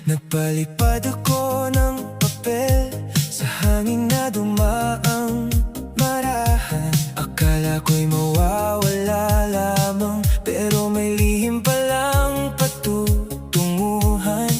Nagpalipad ako ng papel sa hangin na dumaang marahan. Akala ko'y mawawala lamang, pero may lihim palang patutunguhan.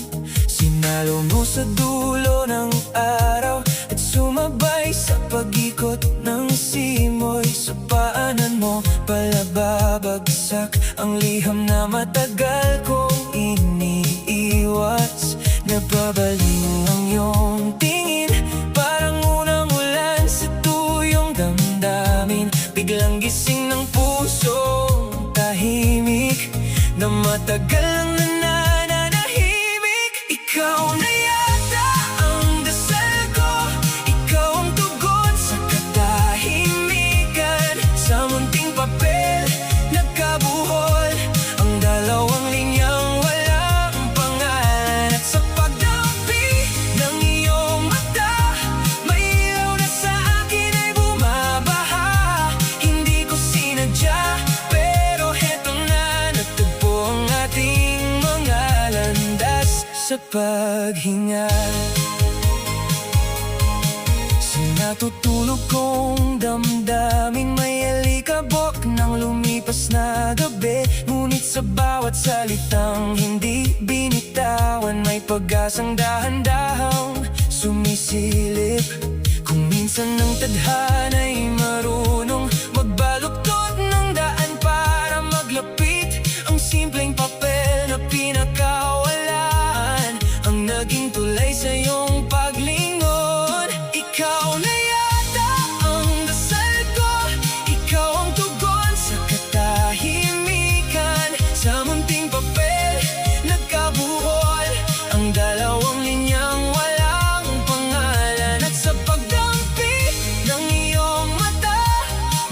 Sinalo mo sa dulo ng araw at sumabay sa pag-ikot ng simoy. Sa paanan mo pala babagsak ang liham na matagal kong iniiwas. Nababaling ang iyong tingin, parang unang ulan sa tuyong damdamin. Biglang gising ng pusong tahimik na matagal ang nananahimik. Ikaw na yata ang dasal ko, ikaw ang tugon sa katahimikan. Sa munting papel nagkabuhol ang dalawang linyang walang pangalan. At sa pagdampi ng iyong mata, may ilaw na sa akin ay bumabaha. Hindi ko sinadya, pero heto na, natagpo ang ating mga landas sa paghinga. Sa natutulog kong damdamin, may alikabok ng lumipas na gabi. Ngunit sa bawat salitang hindi binitawan, may pag-asang dahan-dahang sumisilip. Kung minsan ang tadhana'y marunong magbaluktot ng daan para maglapit, ang simpleng papel na pinakawalan ang naging tulay sa iyong paglingon. Ikaw na yata ang dasal ko, ikaw ang tugon sa katahimikan. Sa munting papel nagkabuhol ang dalawang linyang walang pangalan. At sa pagdampi ng iyong mata,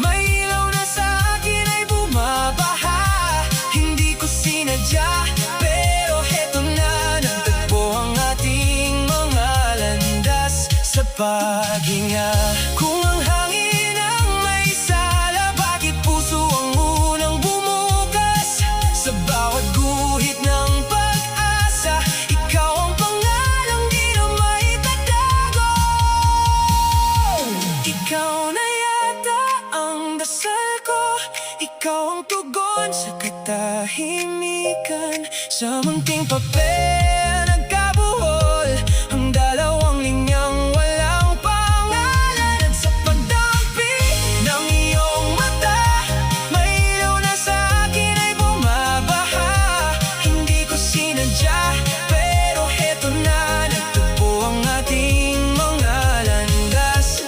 may ilaw na sa akin ay bumabaha. Hindi ko sinadya, pero heto na, natagpo ang ating mga landas sa paghinga. Kung ang hangin ang may sala, bakit puso ang unang bumukas? Sa bawat guhit ng pag-asa, ikaw ang pangalang di na maitatago. Ikaw na yata ang dasal ko, ikaw ang tugon sa katahimikan. Sa munting papel nagkabuhol ang dalawang linyang walang pangalan. At sa pagdampi ng iyong mata, may ilaw na sa akin ay bumabaha. Hindi ko sinadya, pero heto na, natagpo ang ating mga landas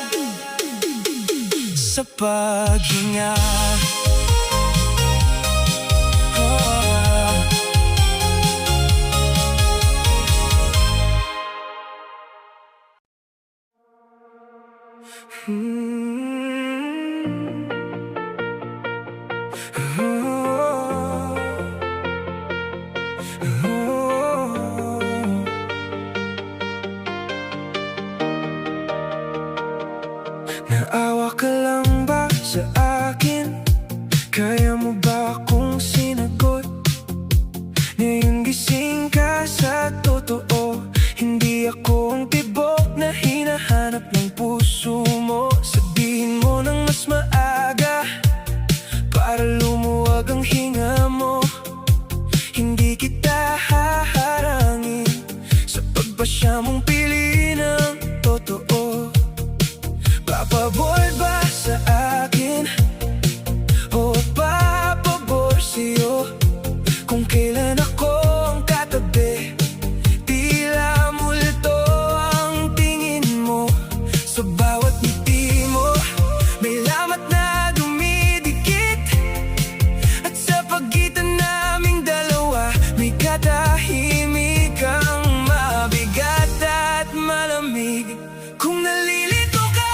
sa paghinga. Naawa ka lang ba sa akin? Kaya mo ba akong sinagot? Ngayon gising ka sa totoo, hindi ako ang tibok na hinahanap ng puso mo. Sabihin mo ng mas maaga para lumuwag ang hinga mo. Hindi kita haharangin sa pagbasya mong piliin ang totoo. Papabor ba sa akin o papabor sa'yo? Kung kailan ako ang katabi, tila multo ang tingin mo. Sa bawat ngiti mo, may lamat na dumidikit. At sa pagitan naming dalawa, may katahimikang mabigat at malamig. Kung nalilito ka,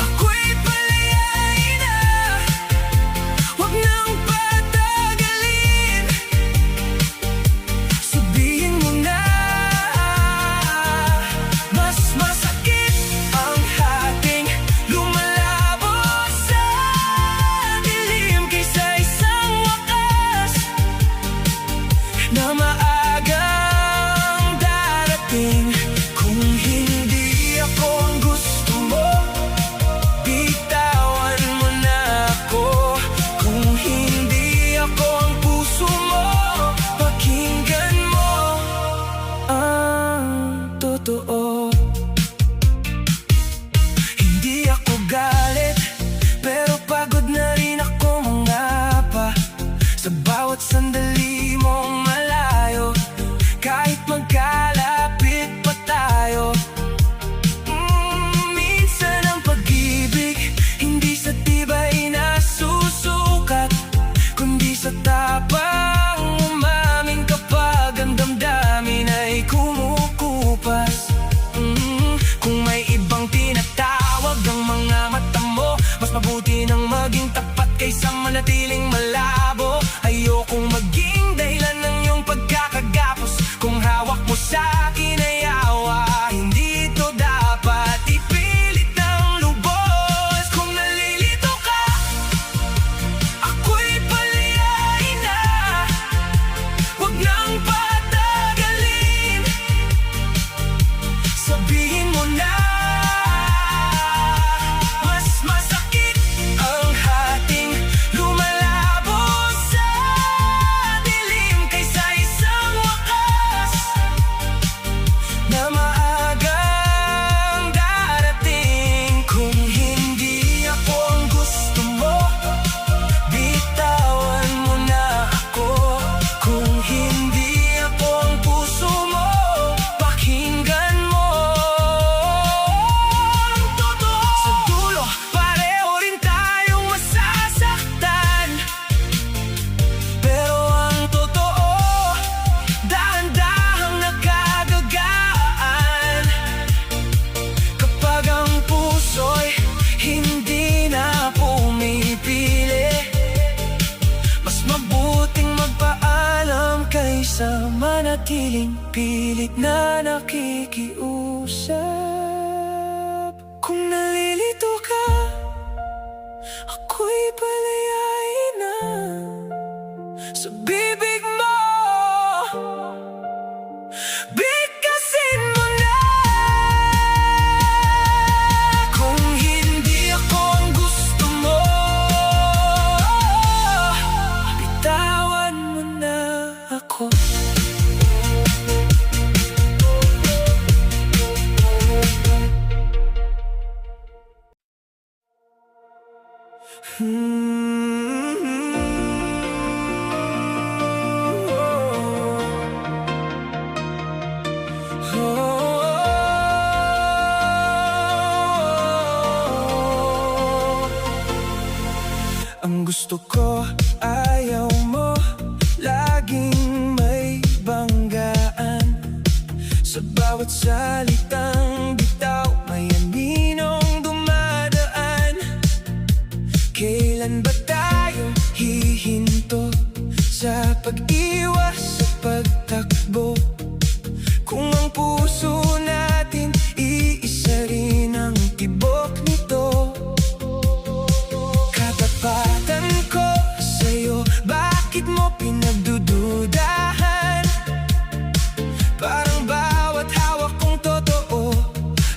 ako'y palayain na. Huwag nang patagalin, bawat sandali mong malayo, kahit magkalapit pa tayo. Minsan ang pag-ibig hindi sa tibay na susukat, kundi sa tapang umamin kapag ang damdamin ay kumukupas. Kung may ibang tinatawag ang mga mata mo, mas mabuti nang maging tapat kaysa manatiling malabo. Ayokong maging dahilan ng iyong pagkakagapos. Kung hawak mo sa'kin ay awa, hindi ito dapat ipilit ng lubos. Kung nalilito ka, ako'y palayain na. Huwag nang patagalin, sabihin mo na. Mas masakit ang hating lumalabo sa dilim kaysa isang wakas na maagang darating. Kung hindi ako ang gusto mo, bitawan mo na ako. Kung hindi ako ang puso mo, pakinggan mo ang totoo. Sa dulo, pareho rin tayong masasaktan, pero ang totoo, dahan-dahang nakagagaan. Kapag ang puso'y hindi na pumipili, mas mabuting magpaalam kaysa manatiling pilit na nakikiusap. Kung nalilito ka, ako'y palayain na sa bibig mo. Bigkasin mo na. Kung hindi ako ang gusto mo, bitawan mo na ako. Ang gusto ko, ayaw mo, laging may banggaan. Sa bawat salitang bitaw, may aninong dumadaan. Kailan ba tayo hihinto sa pag-iwas, sa pagtakbo? Kung ang puso natin iisa rin ang tibok nito. Katapatan ko sa'yo, bakit mo pinagdududahan? Parang bawat hawak kong totoo,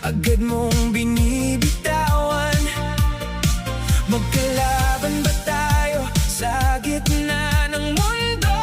agad mong binibitawan. Magkalaban ba tayo sa gitna ng mundo?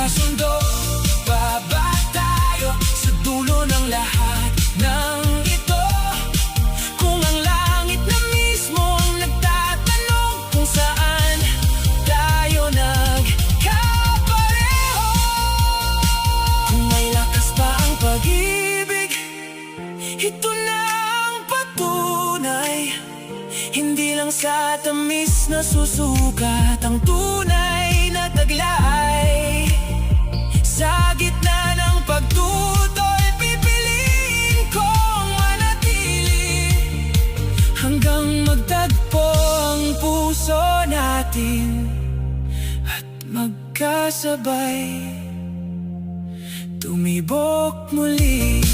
magkasundo, baba tayo sa dulo ng lahat ng ito. Kung ang langit na mismo ang nagtatanong kung saan tayo nagkapareho. Kung may lakas pa ang pag-ibig, ito na ang patunay. Hindi lang sa tamis na susukat ang tunay na taglay. Sa gitna ng pagtutol, pipiliin kong manatili hanggang magtagpo ang puso natin at magkasabay tumibok muli.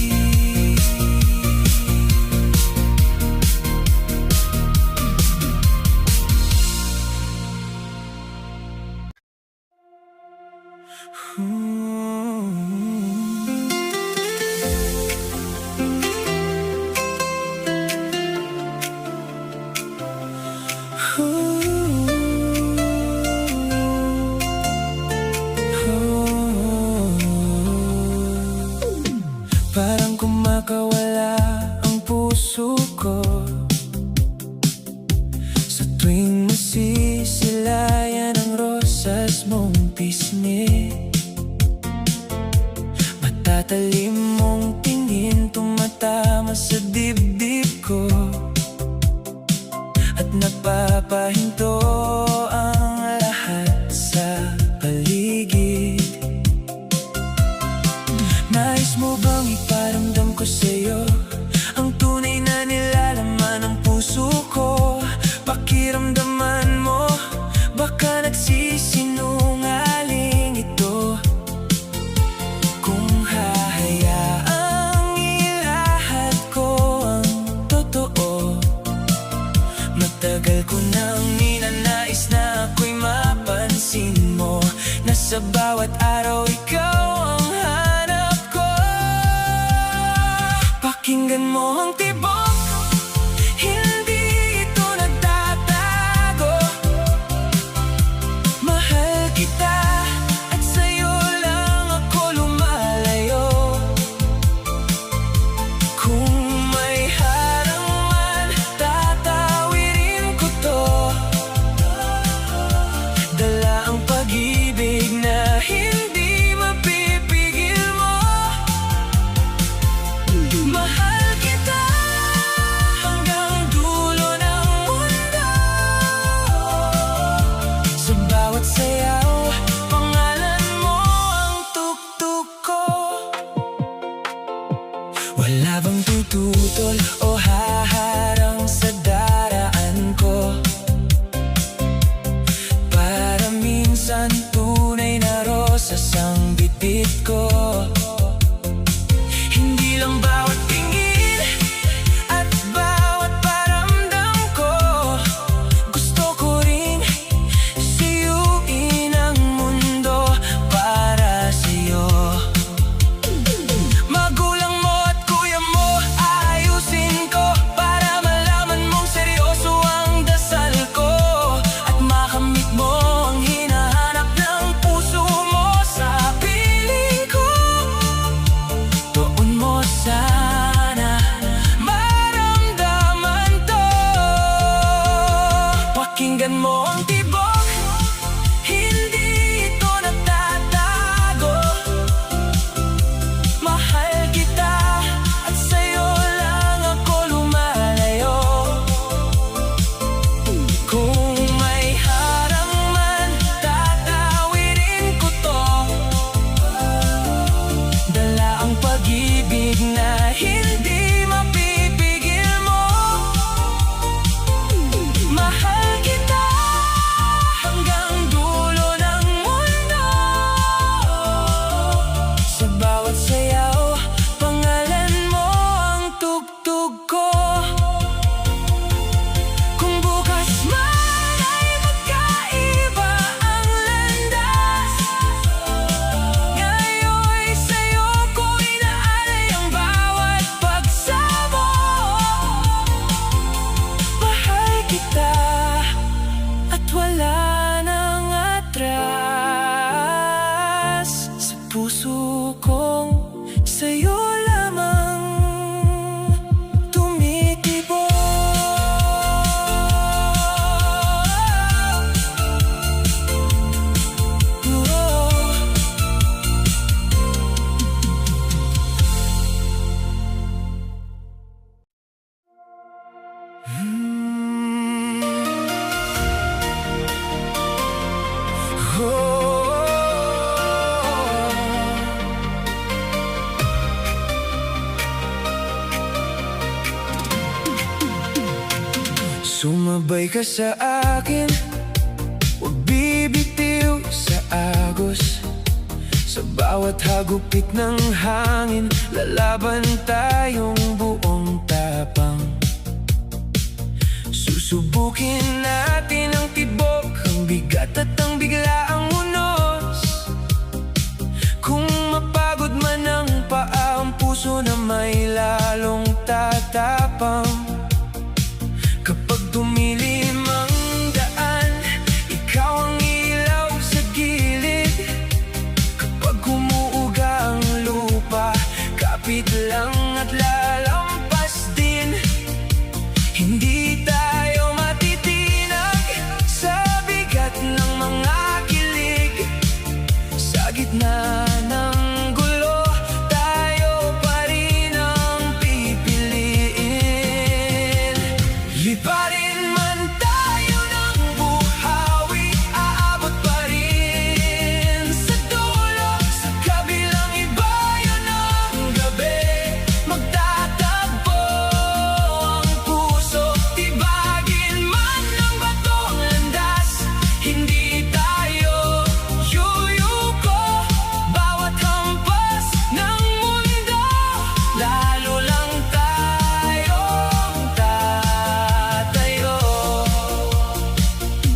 Parang kumakawala ang puso ko sa tuwing masisilayan ang rosas mong pisngi. Matatalim mong tingin tumatama sa dibdib ko at napapahinto ang lahat sa paligid. Nais mo bang iparamdam ko sa'yo ang tunay na nilalaman ng puso ko? Pakiramdaman mo, baka nagsisinungaling ito. Kung hahayaang ilahat ko ang totoo, matagal ko nang ninanais na ako'y mapansin mo, na sa bawat araw ikaw ang hanap ko. Pakinggan mo ang tibok, hindi ito nagtatago. Mahal kita at sa'yo lang ako lumalayo. Kung may harang man, tatawirin ko to. Dala ang pag-ibig na hindi mapipigil mo. Mahal kita hanggang dulo ng mundo. Sa bawat sayaw, pangalan mo ang tugtog ko. Wala bang tututol o haharang sa daraan ko? Para minsan tunay na rosas ang bitbit ko. Hindi lang bawat tingin at bawat paramdam ko, gusto ko rin siyuin ang mundo para sa'yo. Magulang mo at kuya mo, aayusin ko para malaman mong seryoso ang dasal ko at makamit mo ang hinahanap ng puso mo sa piling ko. Sumabay ka sa akin, huwag bibitiw sa agos. Sa bawat hagupit ng hangin, lalaban tayong buong tapang. Susubukin natin ang tibok, ang bigat at ang biglaang unos. Kung mapagod man ang paa, ang puso na may lalong tatapang. Kapag dumilim ang daan, ikaw ang ilaw sa gilid. Kapag humuuga ang lupa, kapit lang at lalampas din. Hindi tayo matitinag sa bigat ng mga kilig. Sa gitna ng gulo, tayo pa rin ang pipiliin. Liparin man tayo ng buhawi, aabot pa rin sa dulo. Sa kabilang ibayo ng gabi, magtatagpo ang puso. Tibagin man ng batong landas, hindi tayo yuyuko. Bawat hampas ng mundo, lalo lang tayong tatayo.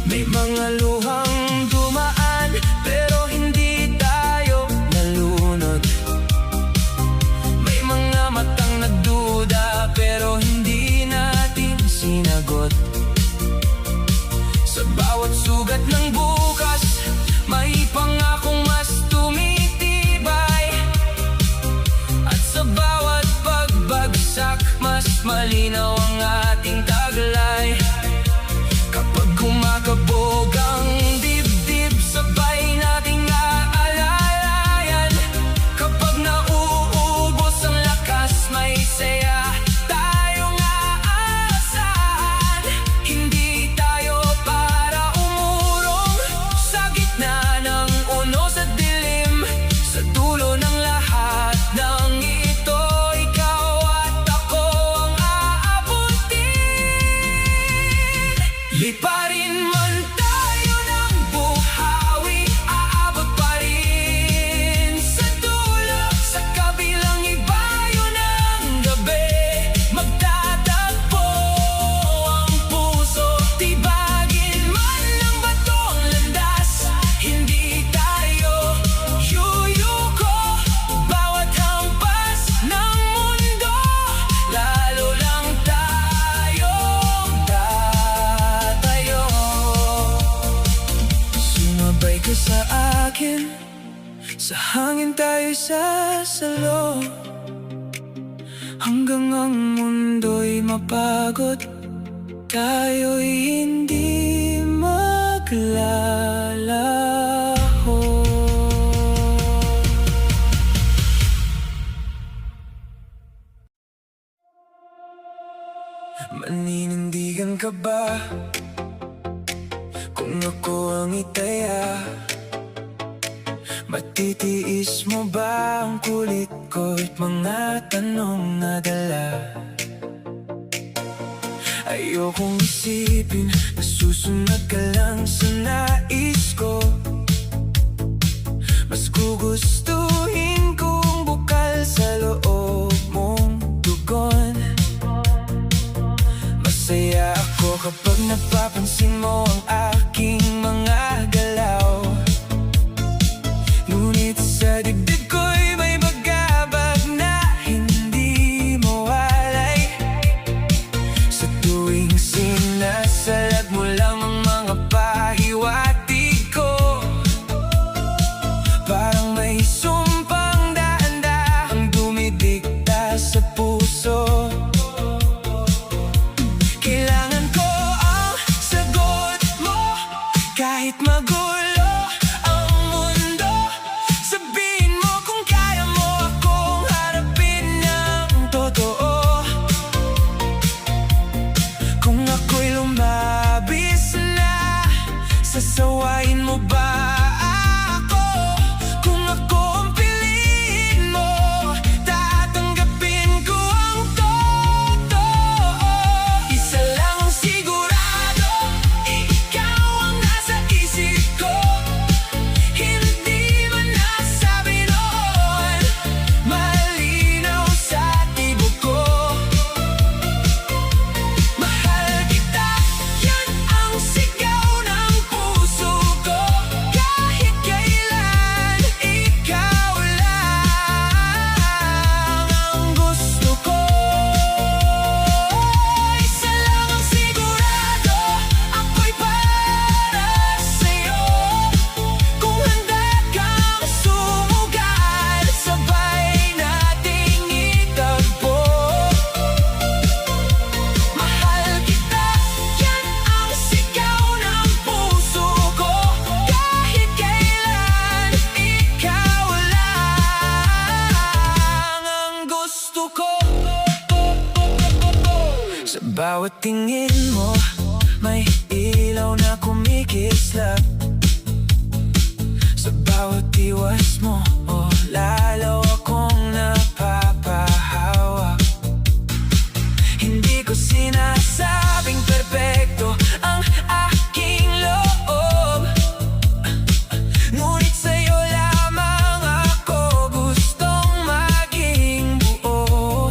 May mga luhang dumaan, pero hindi tayo nalunod. May mga matang nagduda, pero hindi natin sinagot. Sa bawat sugat ng bukas, may pangakong mas tumitibay. At sa bawat pagbagsak, mas malinaw ang ating taglay. Kapag kumakabog ang dibdib, sabay nating aalalayan. Kapag nauubos ang lakas, may saya tayong aasahan. Hindi tayo para umurong sa gitna ng unos at dilim. Sa dulo ng lahat ng ito, ikaw at ako ang aabutin. Liparin man tayo ng buhawi, aabot pa rin sa dulo. Sa kabilang ibayo ng gabi, magtatagpo ang puso. Tibagin man ng batong landas, hindi tayo yuyuko. Bawat hampas ng mundo, lalo lang tayong tatayo. Sumabay ka sa akin, sa hangin tayo sasalo. Hanggang ang mundo'y mapagod, tayo'y hindi maglalaho. Maninindigan ka ba kung ako ang itaya? Matitiis mo ba ang kulit ko at mga tanong na dala? Ayokong isipin na susunod ka lang sa nais ko. Mas gugustuhin kong bukal sa loob mong tugon. Masaya ako kapag napapansin mo ang aking mga galaw. Ngunit sa dibdib ko'y may bagabag na hindi mawalay. Sa tuwing sinasalag mo lang ang mga pahiwatig ko, parang may bawat tingin mo, may ilaw na kumikislap. Sa bawat iwas mo, lalo akong napapahawak. Hindi ko sinasabing perpekto ang aking loob, ngunit sa'yo lamang ako gustong maging buo.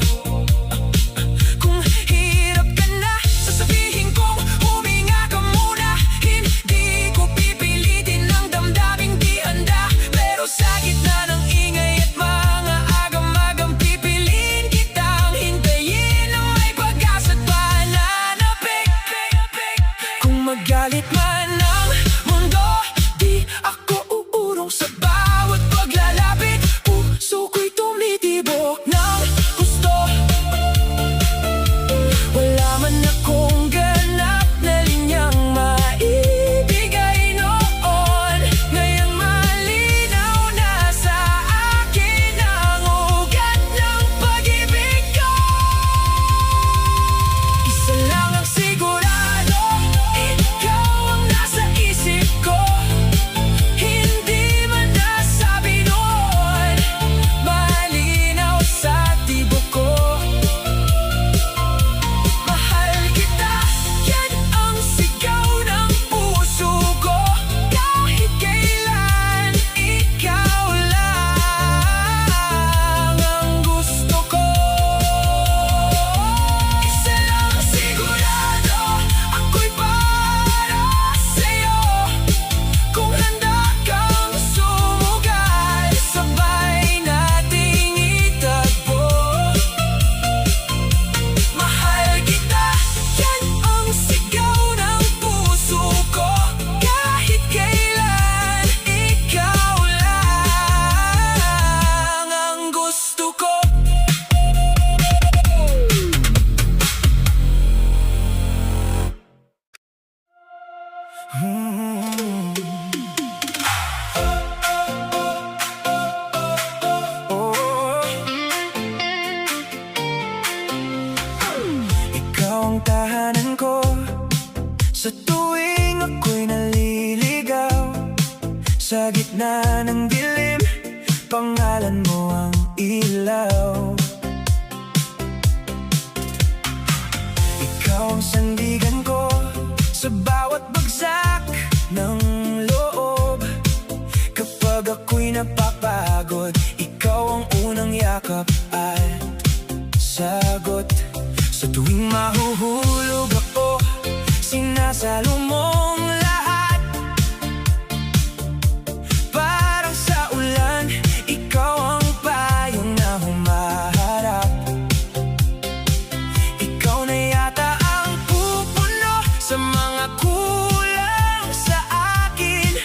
Kung hirap ka na, sasabihin kong huminga ka muna. Hindi ko pipilitin ang damdaming di handa, pero sa gitna ng ingay at mga agam-agam, pipiliin kitang hintayin na may pag-asa't pananapik. Kung magalit man ang mundo, di ako uurong sa bawat paglalapit. Puso ko'y tumitibok ng gusto. Wala man akong ganap na linyang maibigay noon, ngayong malinaw na sa akin ang ugat ng pag-ibig ko. Isa lang ang sigurado, ikaw ang nasa isip ko. Hindi man nasabi noon, malinaw sa tibok ko. Mahal kita, yan ang sigaw ng puso ko. Kahit kailan, ikaw lang ang gusto ko. Isa lang sigurado, ako'y para sa'yo. Kung handa kang sumugal, sabay nating itagpo. Mahal kita, yan ang sigaw ng puso ko. Kahit kailan, ikaw lang ang gusto ko. Ikaw ang tahanan ko sa tuwing ako'y naliligaw. Sa gitna ng dilim, pangalan mo ang ilaw. Ikaw ang sandigan ko sa bawat bagsak ng loob. Kapag ako'y napapagod, ikaw ang unang yakap at sagot. Sa tuwing mahuhulog ako, sinasalo mong lahat. Parang sa ulan, ikaw ang payong na humaharap. Ikaw na yata ang pupuno sa mga kulang sa akin.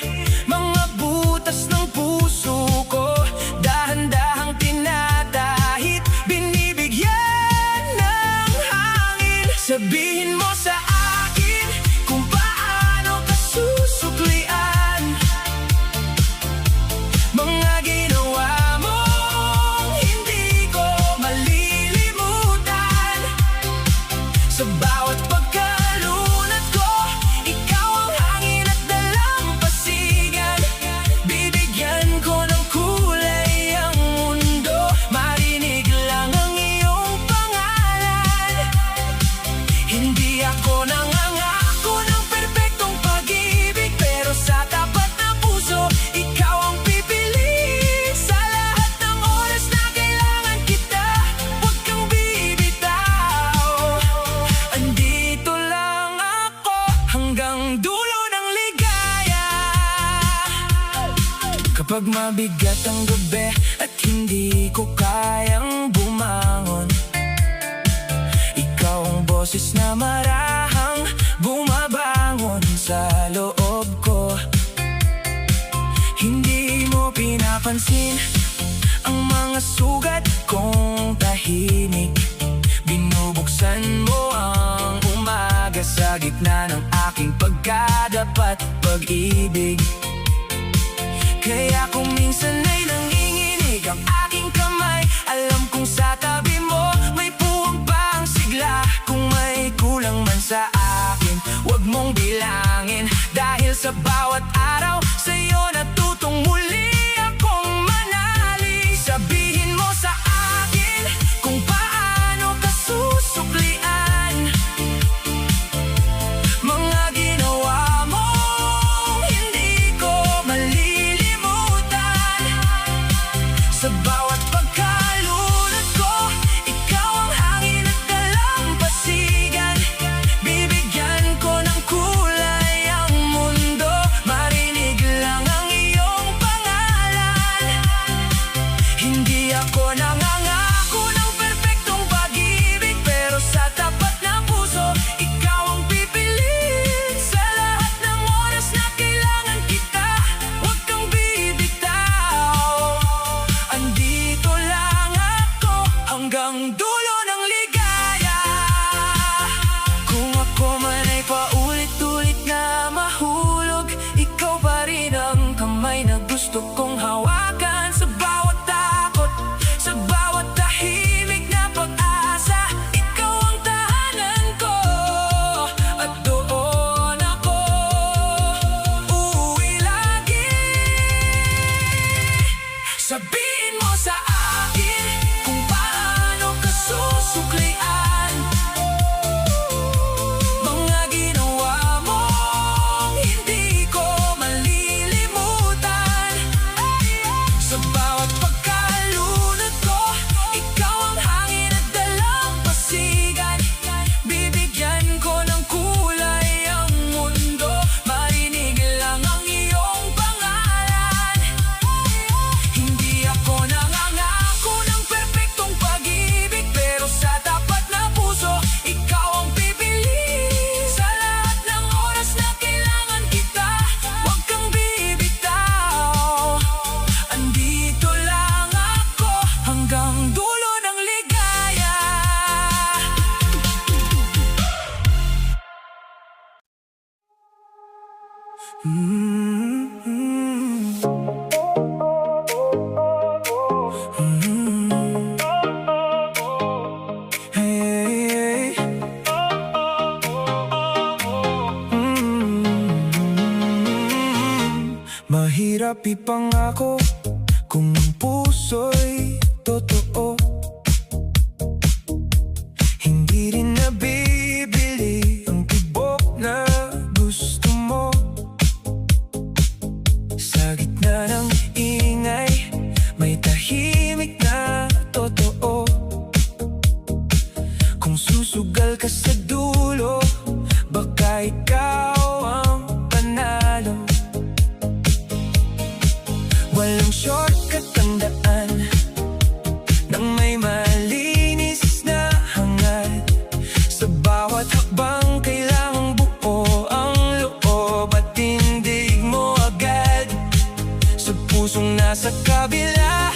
Mga butas ng puso ko, dahan-dahang tinatahit, binibigyan ng hangin. Sabihin mo sa akin kung paano ka susuklian mga ginawa mong hindi ko malilimutan. Sa bawat pagkalunad ko, ikaw ang hangin at dalampasigan. Bibigyan ko ng kulay ang mundo, marinig lang ang iyong pangalan. Hindi ako nangangako ng perpektong pag-ibig, pero sa tapat na puso, ikaw ang pipiliin. Sa lahat ng oras na kailangan kita, huwag kang bibitaw. Andito lang ako hanggang dulo ng ligaya. Kapag mabigat ang gabi at hindi ko kayang bumangon, ikaw ang boses na marahang bumabangon sa loob ko. Hindi mo pinapansin ang mga sugat kong tahimik. Binubuksan mo ang umaga sa gitna ng aking pagkadapat pag-ibig. Kaya kung minsan ay nanginginig ang aking kamay, alam kong sa tabi mo may puwang pang sigla. Kung may kulang Sa bawat pagkalunod ko, ikaw ang hangin at dalampasigan. Bibigyan ko ng kulay ang mundo, marinig lang ang iyong pangalan. Hindi ako nangangako ng perpektong pag-ibig, pero sa tapat na puso, ikaw ang pipiliin. Sa lahat ng oras na kailangan kita, huwag kang bibitaw. Andito lang ako hanggang dulo ng ligaya. Kung ako man ay paulit-ulit na mahulog, ikaw pa rin ang kamay na gusto kong hawakan. Sa bawat takot, sa bawat tahimik na pag-asa, ikaw ang tahanan ko, at doon ako uuwi lagi. Sabihin mo sa akin kung paano ka susuklian mga ginawa mong hindi ko malilimutan. Sa bawat pagkalunod ko, ikaw ang hangin at dalampasigan. Bibigyan ko ng kulay ang mundo, marinig lang ang iyong pangalan. Hindi ako nangangako ng perpektong pag-ibig, pero sa tapat na puso, ikaw ang pipiliin. Sa lahat ng oras na kailangan kita, huwag kang bibitaw. Andito lang ako hanggang dulo ng ligaya. Hey, mahirap ipangako kung ang puso'y totoo. Hindi rin nabibili ang tibok na gusto mo. Sa gitna ng ingay, may tahimik na totoo. Kung susugal ka sa dulo, baka ikaw ang panalo. Walang shortcut ang daan nang may malinis na hangad. Sa bawat hakbang kailangang buo ang loob at tindig mo agad. Sa pusong nasa kabila,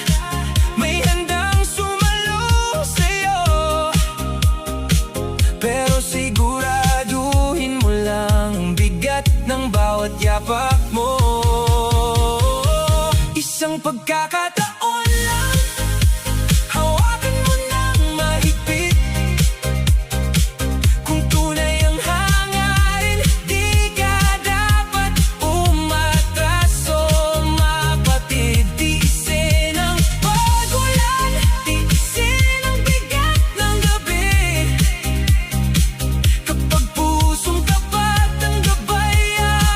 may handang sumalo sa'yo. Pero siguraduhin mo lang ang bigat ng bawat yapak mo. Isang pagkakataon lang, hawakan mo ng mahigpit. Kung tunay ang hangarin, di ka dapat umatras o mapatid. Tiisin ang pag-ulan, tiisin ang bigat ng gabi. Kapag pusong tapat ang gabay,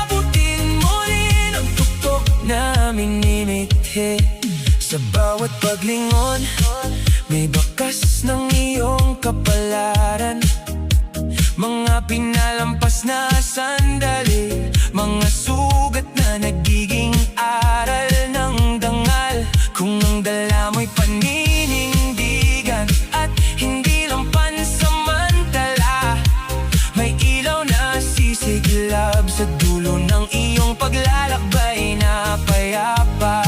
abutin mo rin ang tuktok na minimithi. Sa bawat paglingon, may bakas ng iyong kapalaran. Mga pinalampas na sandali, mga sugat na nagiging aral ng dangal. Kung ang dala mo'y paninindigan at hindi lang pansamantala, may ilaw na sisiglab sa dulo ng iyong paglalakbay na payapa.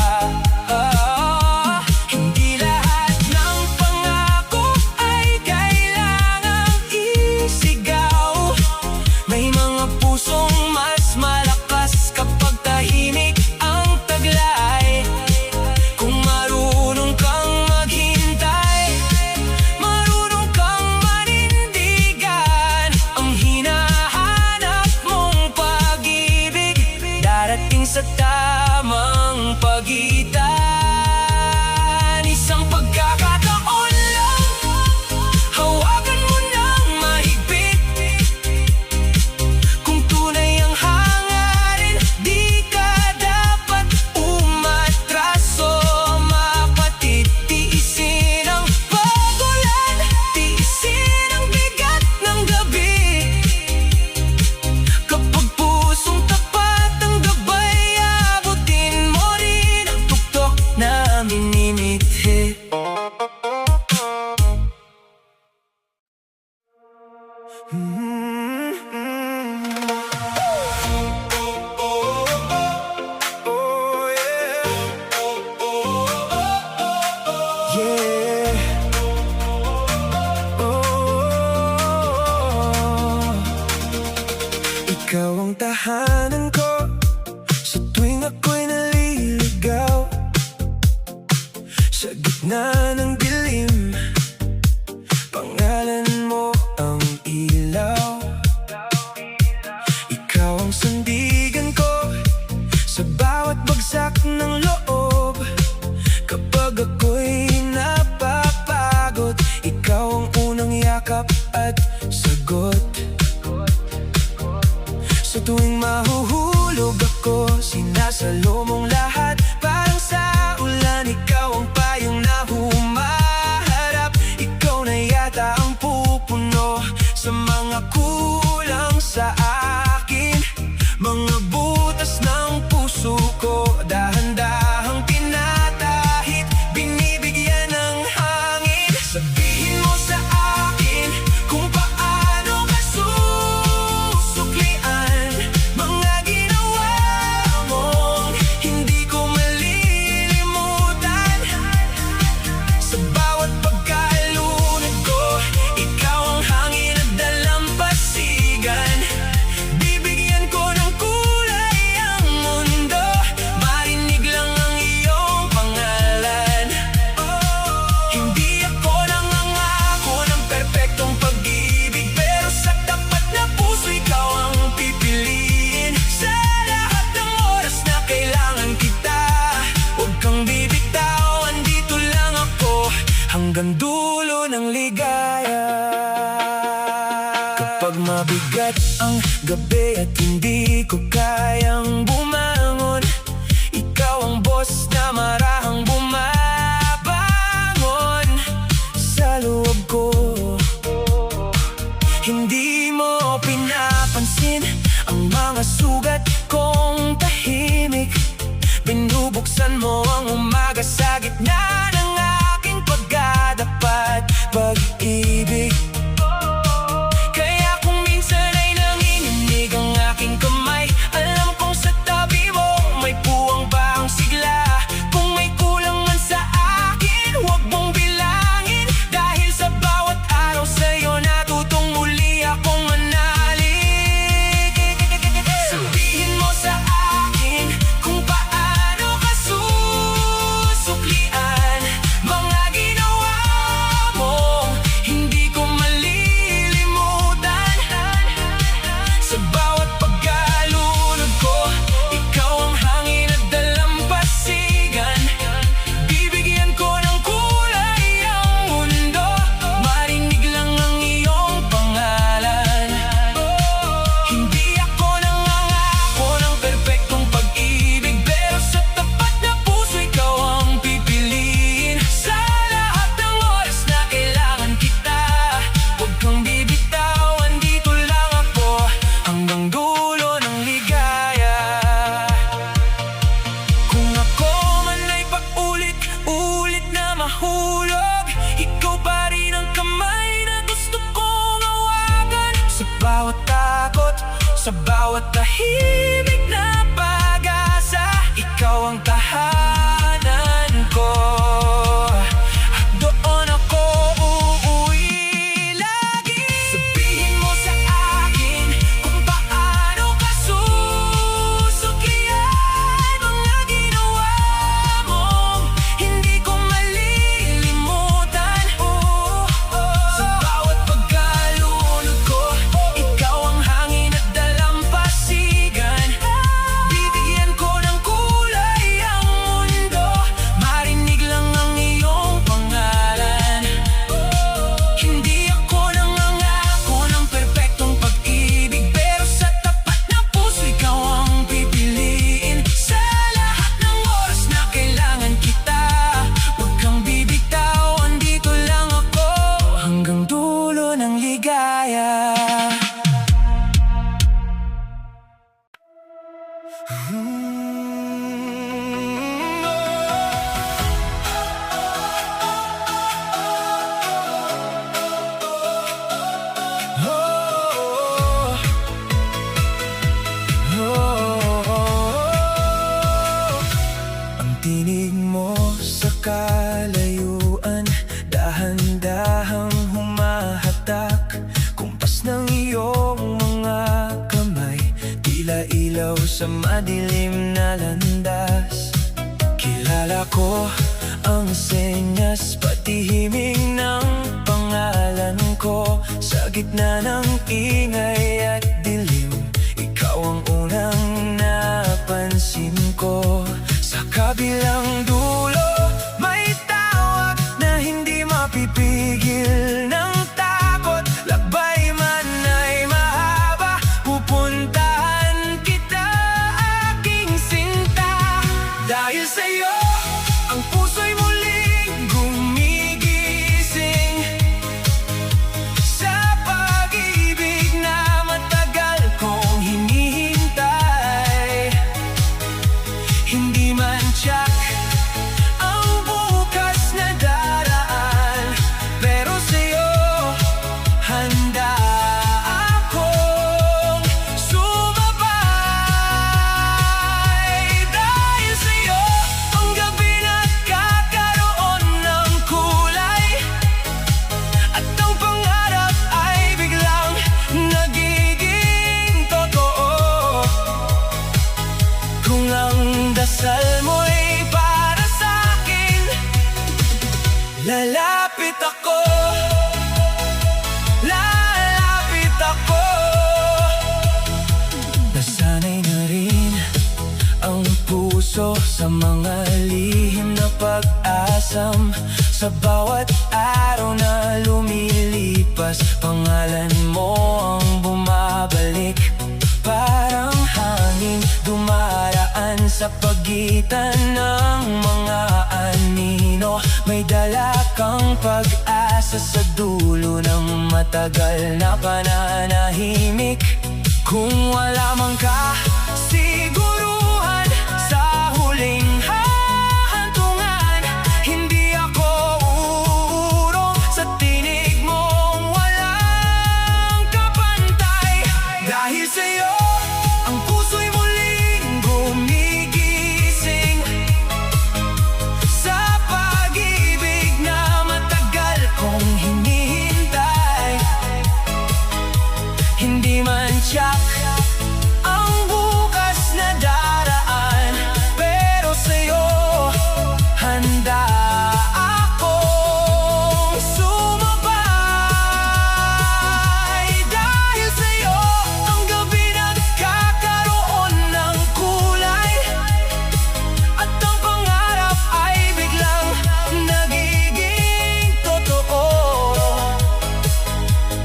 Hindi lahat ng pangako ay kailangang isigaw. May mga pusong mas malakas kapag tahimik ang taglay. Kung marunong minimithi. Ikaw ang tahanan ko sa tuwing ako'y naliligaw. Sa gitna ng dilim, pangalan mo ang ilaw. Ikaw ang sandigan ko sa bawat bagsak ng loob. Kapag ako'y napapagod, ikaw ang unang yakap at sagot. Sa tuwing mahuhulog ako, sinasalo mong lahat. Parang sa ulan, ikaw ang payong na humaharap. Ikaw na yata ang pupuno sa mga kulang sa akin. Mga butas ng puso ko, dahan-dahang tinatahit, binibigyan ng hangin. Sabihin mo sa akin kung paano ka susuklian mga ginawa mong hindi ko malilimutan. Sa bawat pagkalunod ko, ikaw ang hangin at dalampasigan. Bibigyan ko ng kulay ang mundo, marinig lang ang iyong pangalan. Hindi ako nangangako ng perpektong pag-ibig, pero sa tapat na puso ikaw ang pipiliin. Sa lahat ng oras na kailangan kita, huwag kang bibitaw, andito lang ako hanggang dulo ng ligaya. Kapag mabigat ang gabi at hindi ko kayang bumangon, ikaw ang boss na marahang bumabangon sa loob ko. Hindi mo pinapansin ang mga sugat kong tahimik. Binubuksan mo ang umaga sa gitna ng aking pagdadapat pag-ibig. Kaya kung minsan ay nanginginig ang aking kamay, alam kong sa tabi mo may puwang ba ang sigla. Kung may kulang man sa akin, huwag mong bilangin, dahil sa bawat araw sa'yo natutong muli akong manalig. Sabihin mo sa akin kung paano ka susuklian mga ginawa mong hindi ko malilimutan. Sa bawat pagkalunod ko, ikaw ang hangin at dalampasigan. Bibigyan ko ng kulay ang mundo, marinig lang ang iyong pangalan. Hindi ako nangangako ng perpektong pag-ibig, pero sa tapat na puso ikaw ang pipiliin. Sa lahat ng oras na kailangan kita, huwag kang bibitaw, andito lang ako hanggang dulo ng ligaya. Kung ako man ay paulit-ulit na mahulog, ikaw pa rin ang kamay na gusto kong hawakan. Sa bawat takot, sa bawat tahimik na pag-asa, ikaw ang tahanan ko. At doon ako uuwi lagi. Sabihin mo sa akin kung paano ka susuklian mga ginawa mong hindi ko malilimutan. Sa bawat pagkalunod ko, ikaw ang hangin at dalampasigan. kalayuan, dahan-dahang humahatak, kumpas ng iyong mga kamay, tila ilaw sa madilim na landas. Kilala ko ang senyas, pati himig ng pangalan ko. Sa gitna ng ingay at dilim, ikaw ang unang napansin ko. Sa kabilang dulo, may tawag na hindi mapipigil ng takot. Lakbay man ay mahaba, pupuntahan kita, aking sinta. Dahil sa'yo, ang puso'y muling gumigising, sa pag-ibig na matagal kong hinihintay. Hindi man tiyak ang bukas na daraan, pero sa'yo handa akong sumabay. Dahil sa'yo, ang gabi nagkakaroon ng kulay, at ang pangarap ay biglang nagiging totoo. Kung ang dasal mo'y para sa'kin, lalapit ako, lalapit ako. Nasanay na rin ang puso sa mga lihim na pag-asam. Sa bawat araw na lumilipas, pangalan mo ang bumabalik. Parang hangin dumaraan sa pagitan ng mga anino. May dala kang pag-asa sa dulo ng matagal na pananahimik. Kung wala man ka siguruhan sa huling hahantungan, hindi ako uurong sa tinig mong walang kapantay. Dahil sa'yo, ang puso'y muling gumigising, sa pag-ibig na matagal kong hinihintay. Hindi man tiyak ang bukas na daraan, pero sa'yo handa akong sumabay. Dahil sa'yo, ang gabi nagkakaroon ng kulay, at ang pangarap ay biglang nagiging totoo.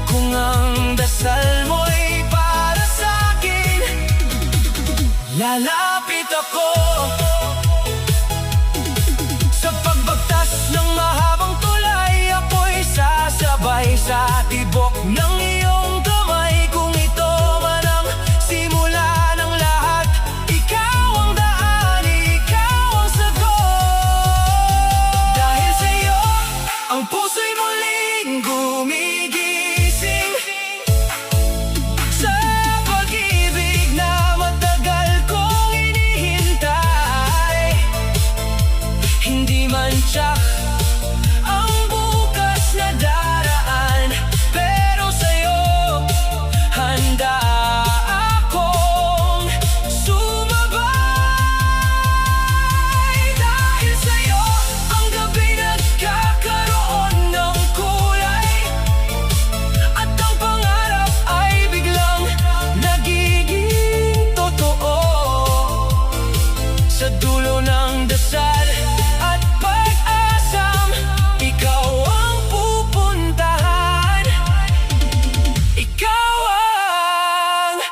Kung ang dasal mo'y para sa'kin, lalapit ako. Sa pagbagtas ng mahabang tulay, ako'y sasabay sa tibok ng iyong kamay. Kung ito man ang simula ng lahat, ikaw ang daan, ikaw ang sagot. Dahil sa'yo, ang puso'y muling gumigising, sa pag-ibig na matagal kong hinihintay. Hindi man tiyak ang bukas na daraan, pero sa'yo handa akong sumabay. Dahil sa'yo, ang gabi nagkakaroon ng kulay, at ang pangarap ay biglang nagiging totoo. Sa dulo ng dasal at pag-asam, ikaw ang pupuntahan, ikaw ang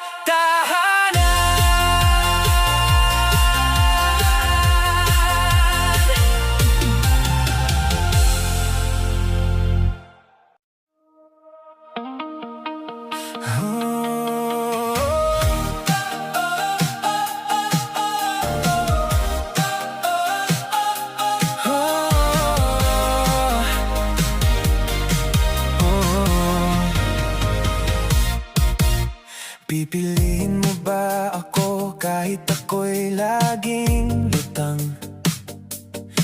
Pipiliin mo ba ako kahit ako'y laging lutang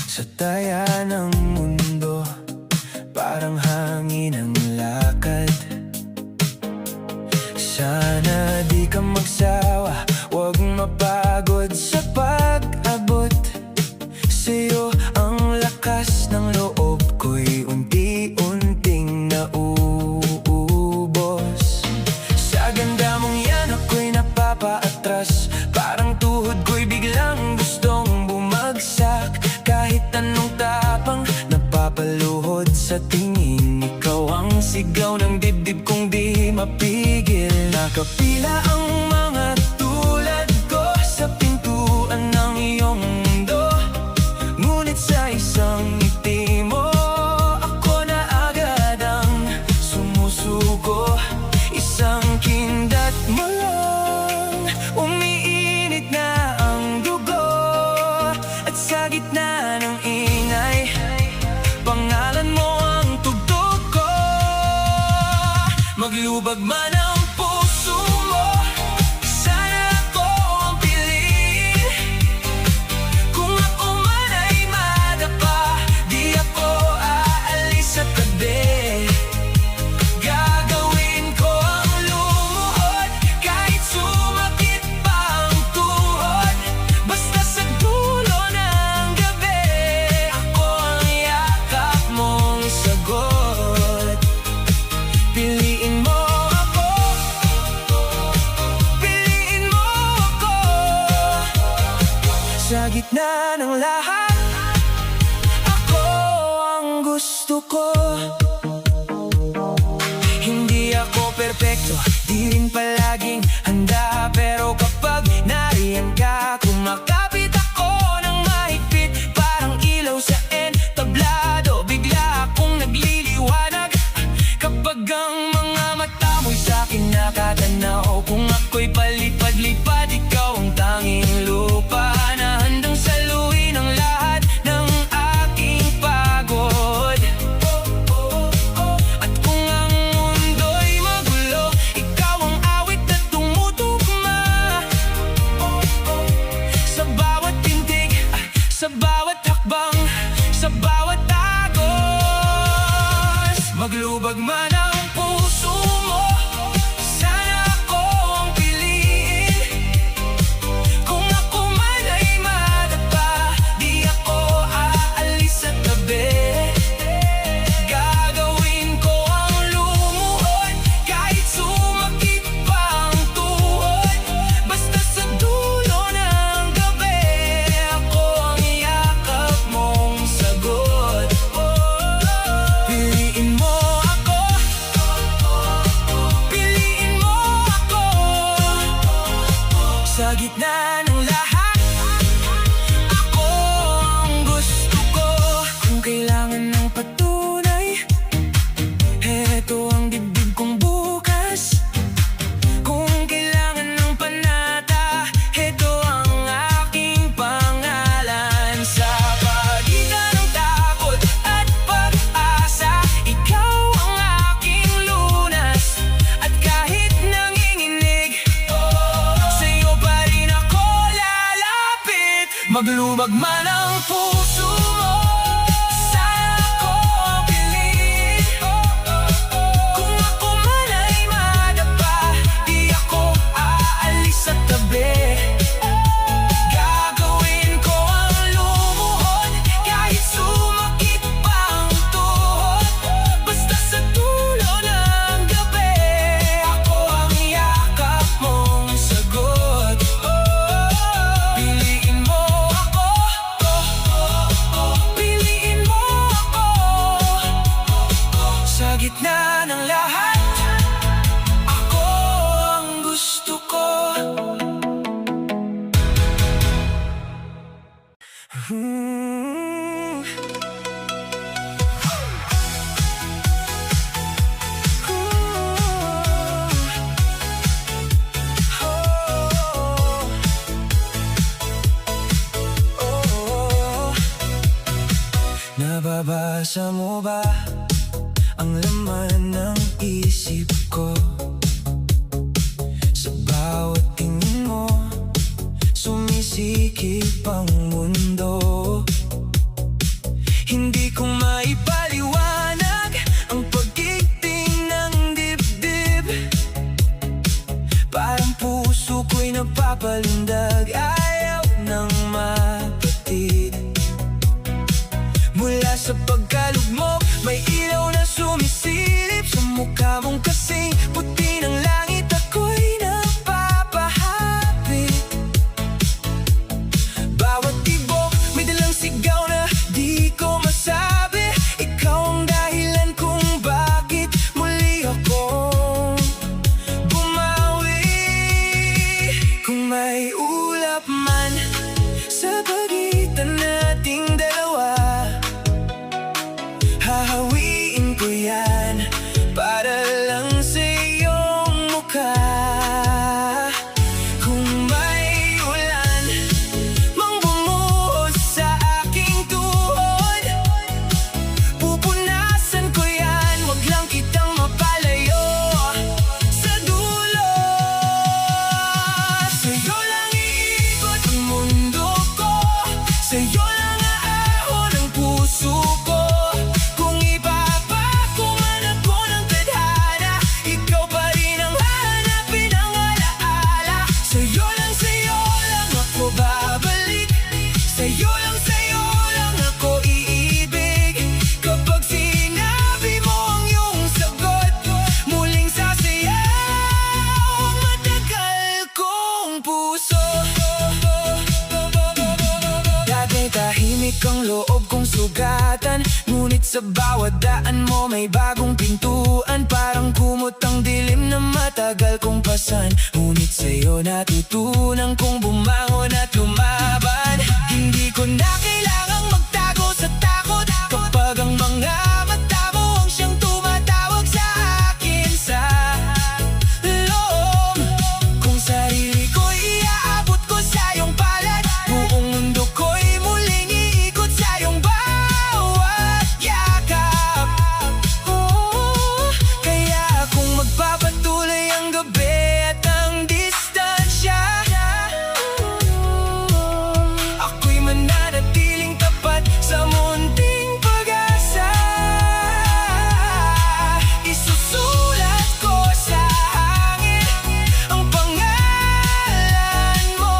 sa taya ng mundo, parang hangin ang lakad. Sana di ka magsawa, huwag mapagod sa pag-abot. Sa'yo ang lakas ng loob ko'y unti-unting nauubos. Sa ganda mong yan ako'y napapaatras, parang tuhod ko'y biglang gustong bumagsak. Kahit anong tapang napapaluhod sa tingin, ikaw ang sigaw ng dibdib kong di mapigil. Nakapila ang mga tulad ko sa pintuan ng iyong mundo, ngunit sa isang ngiti mo ako na agad ang sumusuko. Isang kindat mo lang, umiinit na ang dugo, at sa gitna ng ingay, pangalan mo ang tugtog ko. Maglubag man ang puso mo, sana ako ang piliin. Kung ako man ay madapa, di ako aalis sa tabi. Gagawin ko ang lumuhod, kahit sumakit pa ang tuhod. Basta sa dulo ng gabi, ako ang yakap mong sagot. Piliin mo ako, piliin mo ako. Sa gitna ng lahat, ako ang gusto ko. Hindi ako perpekto, di rin palaging handa, pero kapag nariyan ka, kumakapit ako ng mahigpit. Parang ilaw sa entablado, bigla akong nagliliwanag. Kapag ang mga mata mo'y sa'kin nakatanaw, kung ako'y palipad-lipad, ikaw ang tanging lupa na handang saluhin ang lahat ng aking pagod. At kung ang mundo'y magulo, ikaw ang awit na tumutugma. Sa bawat tindig, sa bawat hakbang, sa bawat agos. Maglubag man ang puso mo, sana ako ang piliin. Kung ako man ay madapa, di ako aalis sa tabi. Gagawin ko ang lumuhod, kahit sumakit pa ang tuhod. Basta sa dulo ng gabi, ako ang yakap mong sagot. Piliin mo ako, piliin mo ako. Sa gitna ng lahat, ako ang gusto ko. Kung kailangan ng patunay, heto ang dibdib kong bukas. Kung kailangan ng panata, heto ang aking pangalan. Sa pagitan ng takot at pag-asa, ikaw ang aking lunas. At kahit nanginginig, sa'yo pa rin ako lalapit. Maglubag man ang puso mo, sana ako ang piliin. Kung ako man ay madapa, di ako aalis sa tabi. Gagawin ko ang lumuhod, kahit sumakit pa ang tuhod. Basta sa dulo ng gabi, ako ang yakap mong sagot. Piliin mo ako, piliin mo ako. Sa gitna ng lahat, ako ang gusto ko. Nababasa mo ba ang laman ng isip ko? Sa bawat tingin mo, sumisikip ang mundo. mula sa pagkalugmok. May ilaw na sumisilip sa mukha mong kasing puti ng langit. Ako'y napapahapit. Bawat tibok may dalang sigaw na di ko masabi. Ikaw ang dahilan kung bakit muli akong bumawi. Kung may ulap man sa pagitan nating dalawa, hahawiin ko yan para lang sa iyong mukha. Kung may ulan mang bumuhos sa aking tuhod, pupunasan ko yan, wag lang kitang mapalayo sa dulo. Sa'yo lang iikot ang mundo ko, sa'yo lang aahon ang puso ko. Kung ipapako man ako ng tadhana, ikaw pa rin ang hahanapin ng alaala. Sa'yo lang ako babalik, sa'yo lang ako iibig. Kapag sinabi mo ang iyong sagot, muling sasayaw ang matagal kong puso. Dati tahimik ang loob kong sugatan, ngunit sa bawat daan mo may bagong pintuan. Parang kumot ang dilim na matagal kong pasan, ngunit sa'yo natutunan kong bumangon at lumaban. Hindi ko na kailangang magtago sa takot, kapag ang mga mata mo ang siyang tumatawag sa akin sa loob. Kung sarili ko'y iaabot ko sa iyong palad, buong mundo ko'y muling iikot sa iyong bawat yakap. Kaya kung magpapatuloy ang gabi at ang distansya, ako'y mananatiling tapat sa munting pag-asa. Isusulat ko sa hangin ang pangalan mo,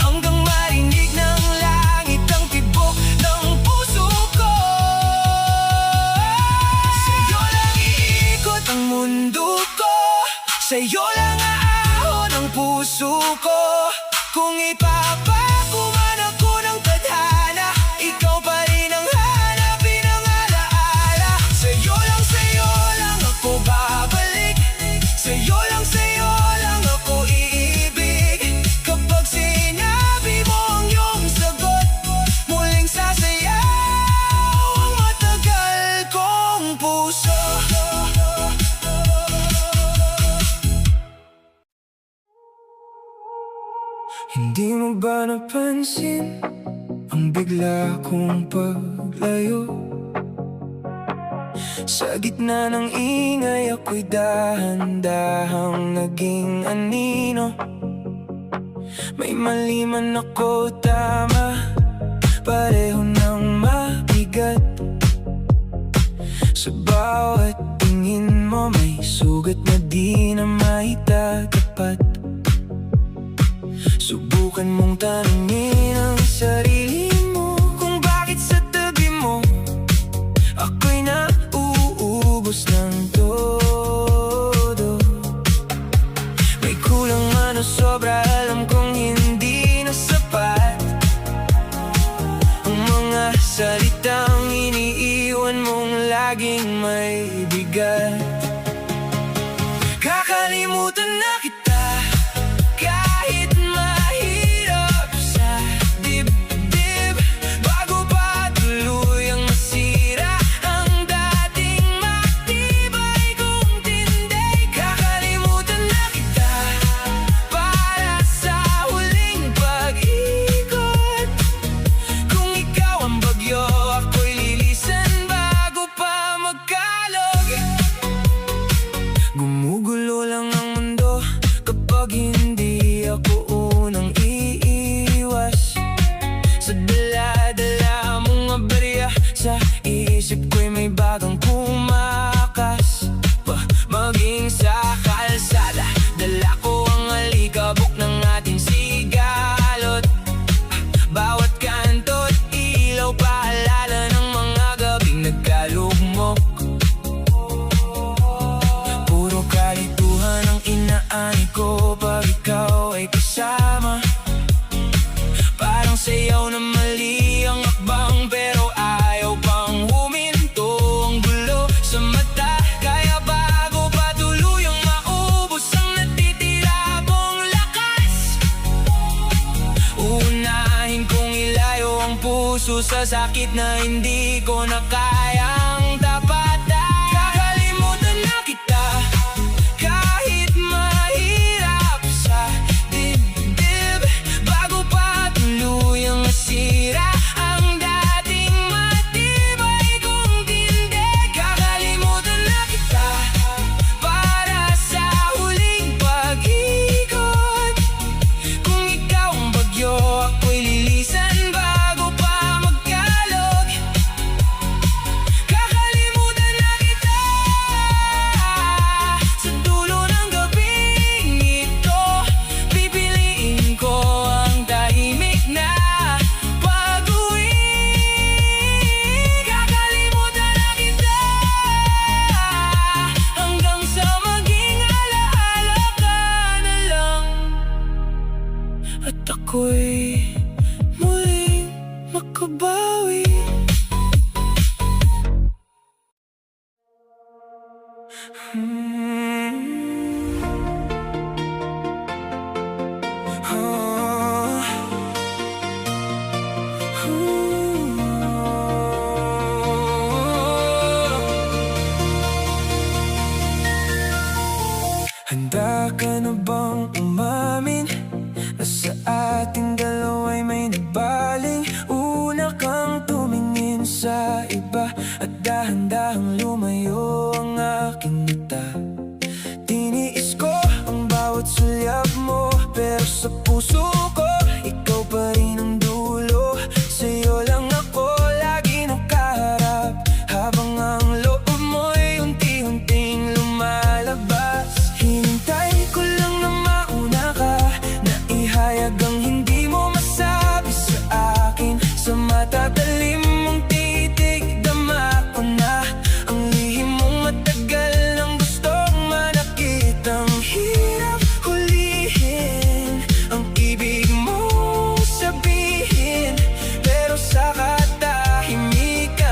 hanggang marinig ng langit ang tibok ng puso ko. Sa'yo lang iikot ang mundo ko, sa'yo lang aahon ang puso ko. Kung ipapako man ako ng tadhana, ikaw pa rin ang hanapin ng alaala. Sa'yo lang ako babalik, sa'yo lang ako iibig. Kapag sinabi mo ang iyong sagot, muling sasayaw ang matagal kong puso. Hindi mo ba napansin ang bigla kong paglayo? Sa gitna ng ingay ako'y dahan-dahang naging anino. May mali man ako, tama, pareho ng mabigat. Sa bawat tingin mo may sugat na di na maitatapat. Subukan mong tanungin ang sarili mo kung bakit sa tabi mo ako'y nauubos ng todo. May kulang man o sobra, alam kong hindi na sapat ang mga salitang iniiwan mong laging may bigat. Kakalimutan na kita kahit mahirap sa dibdib, bago pa tuluyang masira ang dating matibay kong tindig. Kakalimutan na kita para sa huling pag-ikot. Kung ikaw ang bagyo, ako'y lilisan bago pa magkalog. Gumugulo lang ang mundo kapag hindi ako unang iiwas. Sa dala-dala mong aberya, sa isip ko'y may bagang kumakas. Maging sa kalsada, dala ko ang alikabok ng ating sigalot. Bawat kanto't ilaw, paalala ng mga puso sa sakit na hindi ko na kayang tapatan. Kakalimutan na kita kahit mahirap sa dibdib, bago pa tuluyang masira ang dating matibay kong tindig. Kakalimutan na kita para sa huling pag-ikot. Kung ikaw ang bagyo, ako'y lilisan bago pa magkalog. Kakalimutan na kita sa dulo ng gabing ito. Pipiliin ko ang tahimik na pag-uwi. Kakalimutan na kita hanggang sa maging alaala ka na lang, at ako'y muling makabawi. Handa ka na bang umamin na sa ating dalawa'y may nagbaling? Una kang tumingin sa iba at dahan-dahang lumayo ang aking mata. Tiniis ko ang bawat sulyap mo, pero sa puso ko ikaw pa rin ang dulo. Sa'yo lang ako lagi nakaharap, habang ang loob mo'y unti-unting lumalabas. Hinintay ko lang na mauna ka, na ihayag ang hindi mo masabi sa akin. Sa matatalim mong titig, dama ko na ang lihim mong matagal nang gustong manakit. Ang hirap hulihin ang ibig mong sabihin, pero sa katahimikan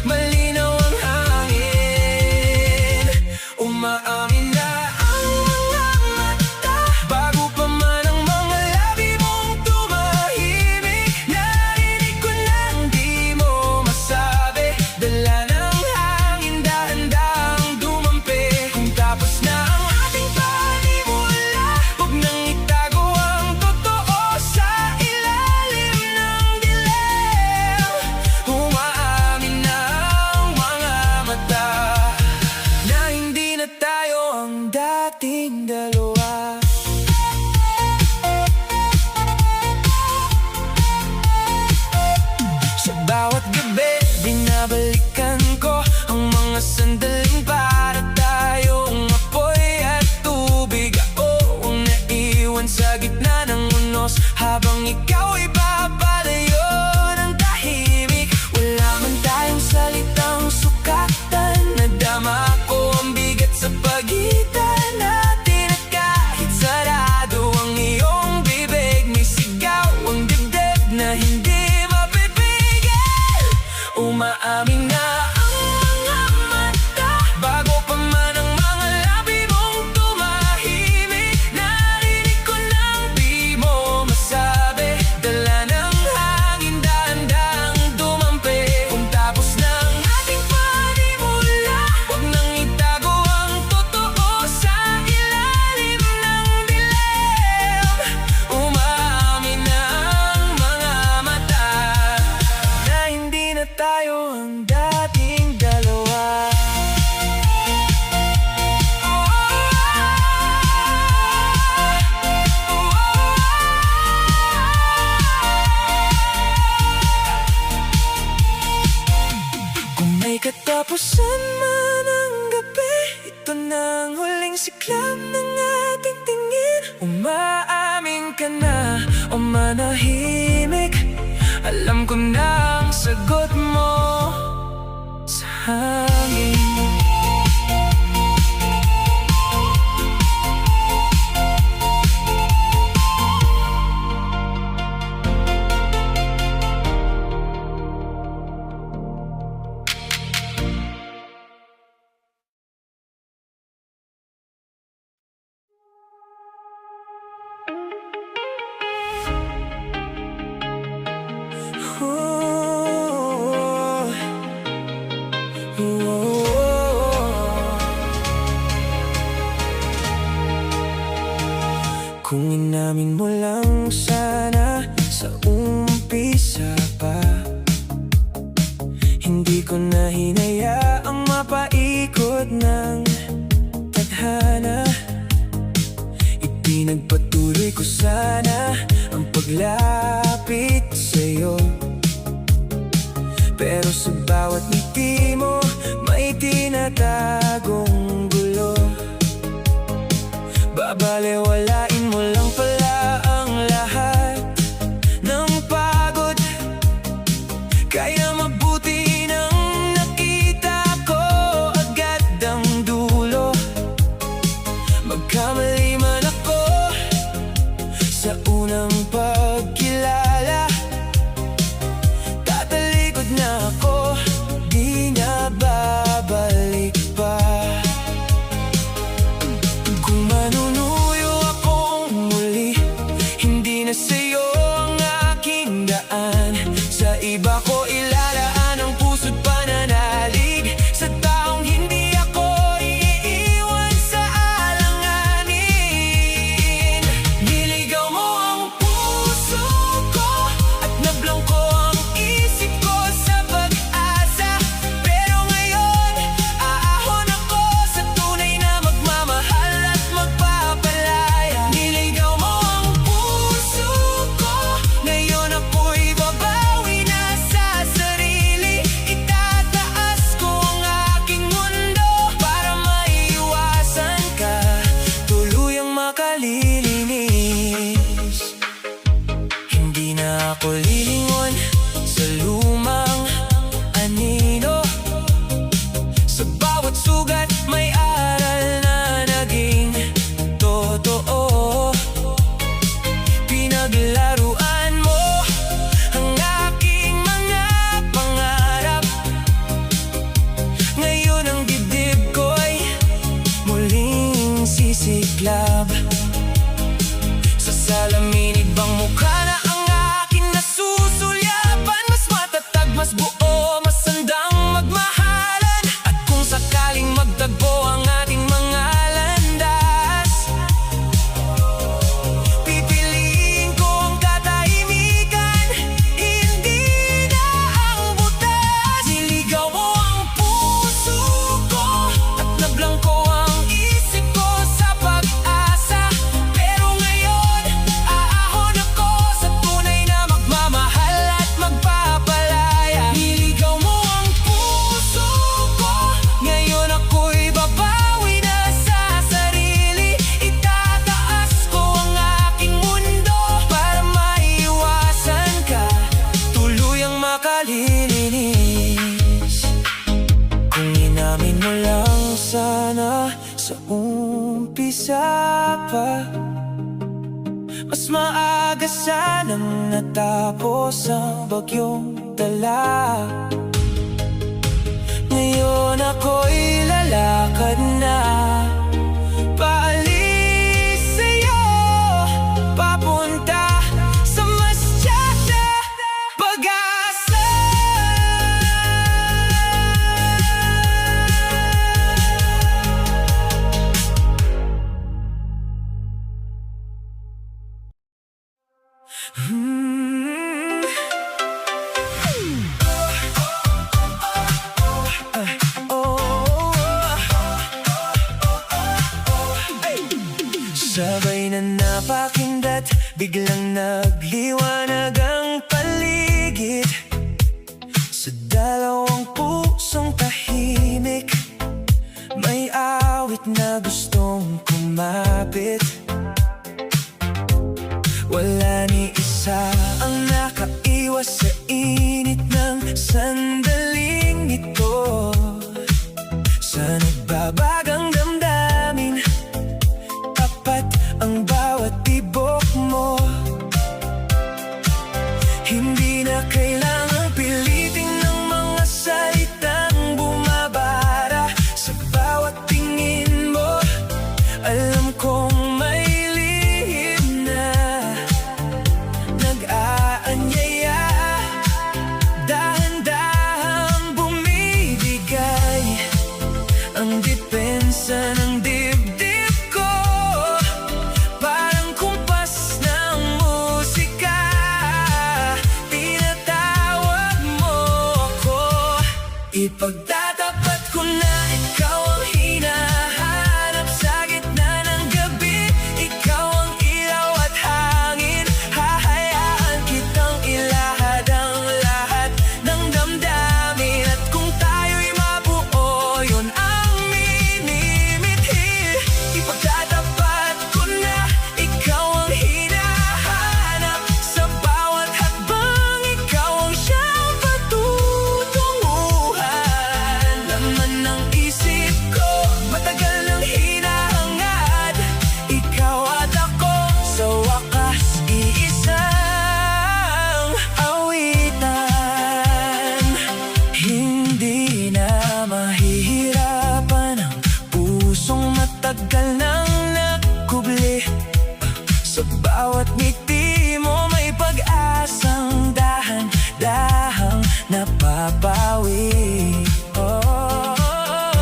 malinaw ang hangin. Umaamin na ang mga mata bago pa man ang mga labi mong tumahimik. Narinig ko nang di mo masabi, dala ng hangin dahan-dahang dumampi. Kung tapos na ang ating panimula, huwag nang itago ang totoo sa ilalim ng dilim. Umaamin na ang mga mata na hindi na tayo ang dating dalawa. Sa bawat gabi, binabalikan ko ang mga sandaling para tayong apoy at tubig. Ako ang naiwan sa gitna ng unos, habang ikaw ay papalayo ng tahimik. Wala man tayong salitang sukatan, nadama ko ang bigat sa pagitan natin. At kahit sarado ang iyong bibig, may sigaw ang dibdib na hindi mapipigil. Umaamin na ang mga mata bago pa man ang mga labi mong tumahimik. Narinig ko nang di mo masabi, dala ng hangin dahan-dahang dumampi. Kung tapos na ang ating panimula, huwag nang itago ang totoo sa ilalim ng dilim. Umaamin na ang mga mata na hindi na tayo ang dating dalawa. Kung may katapusan man ang gabi, ito na ang huling siklab ng ating tingin. Umaamin ka na o manahimik, alam ko na ang sagot mo sa hangin. Hindi ko na hinayaang mapaikot ng tadhana. Ipinagpatuloy ko sana ang paglapit sa'yo, pero sa bawat ngiti mo may tinatagong gulo. Babalewalain mo lang pala ang lahat ng pagod, kaya mabuti nang nakita ko agad ang dulo. Magkamali man ako sa unang pagkilala, tatalikod na ako, di na babalik pa. Kung manunuyo akong muli, hindi na sa'yo ang aking daan. Sa iba ko ilalaan ang puso't pananalig, sa taong hindi ako iiwan sa alanganin. Niligaw mo ang puso ko at nablangko ang isip ko sa pag-asa, pero ngayon aahon ako sa tunay na magmamahal at magpapalaya. Niligaw mo ang puso ko, ngayon ako'y babawi na sa sarili. Itataas ko ang aking mundo para maiwasan ka, tuluyang makalilinis. Hindi na ako lilingon sa lumang anino, sa bawat sugat may aral na naging totoo. Pinaglaruan mo ang aking mga pangarap, ngayon ang dibdib ko'y muling sisiklab. Sa salamin ibang mukha na ang aking nasusulyapan, mas matatag, mas buo, mas handang magmahalan. At kung sakaling magtagpo ang ating mga landas, pipiliin ko ang katahimikan, hindi na ang butas. Niligaw mo ang puso ko at nablangko ang isip ko sa pag-asa, pero ngayon aahon ako sa tunay na magmamahal at magpapalaya. Niligaw mo ang puso ko, ngayon ako'y babawi na sa sarili. Itataas ko ang aking mundo para maiwasan ka, tuluyang makalilinis. Kung inamin mo lang sana sa umpisa pa, mas maaga sanang natapos ang bagyong dala. Ngayon ako'y lalakad na paalis sa'yo, papunta sa mas tiyada pag-asa. Sabay na napakindat, biglang nagliwanag ang paligid. Sa dalawang pusong tahimik, may awit na gustong kumapit. Wala ni isa ang nakaiwas sa init ng sandaling ito. Sa nagbabagang damdamin, tapat ang bawat tibok mo. Hindi na kailangang pilitin ng mga salitang bumabara sa bawat tingin mo. Alam kong Ipagtatapat ko na ikaw ang hinahanap sa gitna ng gabi. Ikaw ang ilaw at hangin. Hahayaan kitang ilahad ang lahat ng damdamin. At kung tayo'y mabuo, yun ang minimithi. Ipagtatapat ko na ikaw ang hinahanap sa bawat hakbang. Ikaw ang siyang patutunguhan. Laman ng isip ko, matagal nang hinahangad. Ikaw at ako, sa wakas iisang awitan. Hindi na mahihirapan ang pusong matagal nang nakubli. Sa bawat ngiti mo may pag-asang dahan-dahang napapawi.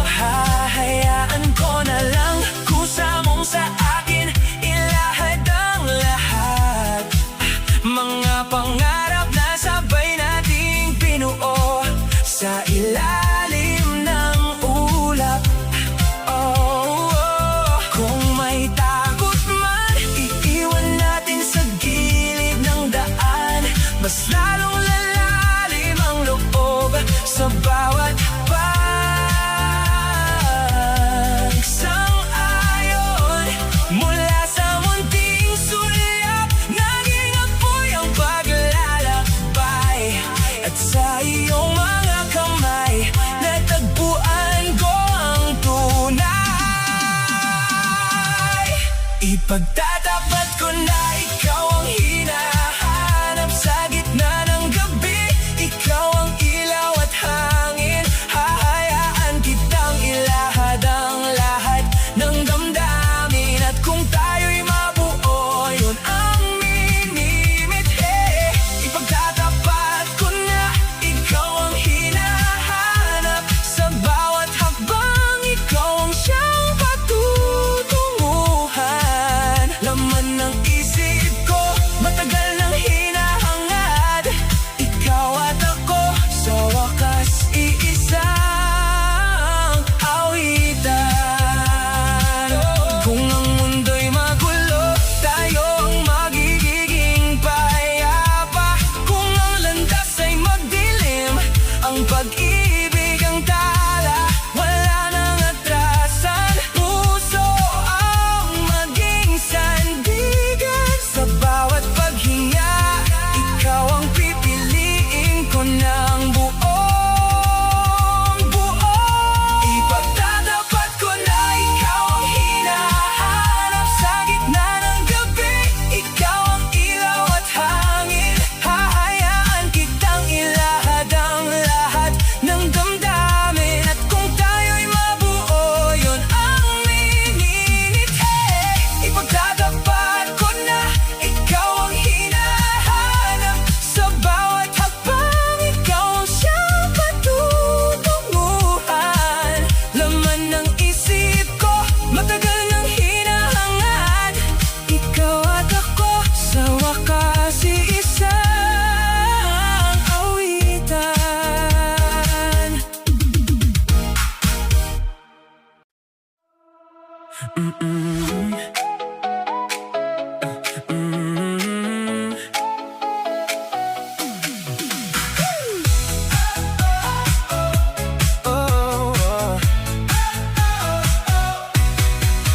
Hahayaan ko na lang kusa mong sa akin ilahad ang lahat. Mga pangarap na sabay nating binuo sa ilalim ng ulap. Kung may takot man, iiwan natin sa gilid ng daan. Mas lalong lalalim ang loob sa bawat pagsang-ayon. Mula sa munting sulap, naging apoy ang paglalakbay. At sa iyong mga kamay, natagpuan ko ang tunay. Ipagtatapat ko na ikaw ang hinahanap sa gitna ng gabi. Ikaw ang ilaw at hangin. Hahayaan kitang ilahad ang lahat ng damdamin. At kung tayo'y mabuo, yun ang minimithi. Ipagtatapat ko na ikaw ang hinahanap sa bawat hakbang. Ikaw ang siyang patutunguhan. Laman ng isip ko, matagal nang hinahangad. Ikaw at ako, sa wakas iisang awitan. Kung ang mundo'y magulo, tayo ang magiging payapa. Kung ang landas ay magdilim, ang pag-ibig ang tala. Wala nang atrasan, puso ang maging sandigan. Sa bawat paghinga, ikaw ang pipiliin ko ng buong buo. Ipagtatapat ko na ikaw ang hinahanap sa gitna ng gabi. Ikaw ang ilaw at hangin. Hahayaan kitang ilahad ang lahat ng damdamin. At kung tayo'y mabuo, yun ang minimithi. Ipagtatapat ko na ikaw ang hinahanap sa bawat hakbang. Ikaw ang siyang patutunguhan. Laman ng isip ko, matagal nang hinahangad. Ikaw at ako, sa wakas iisang awitan.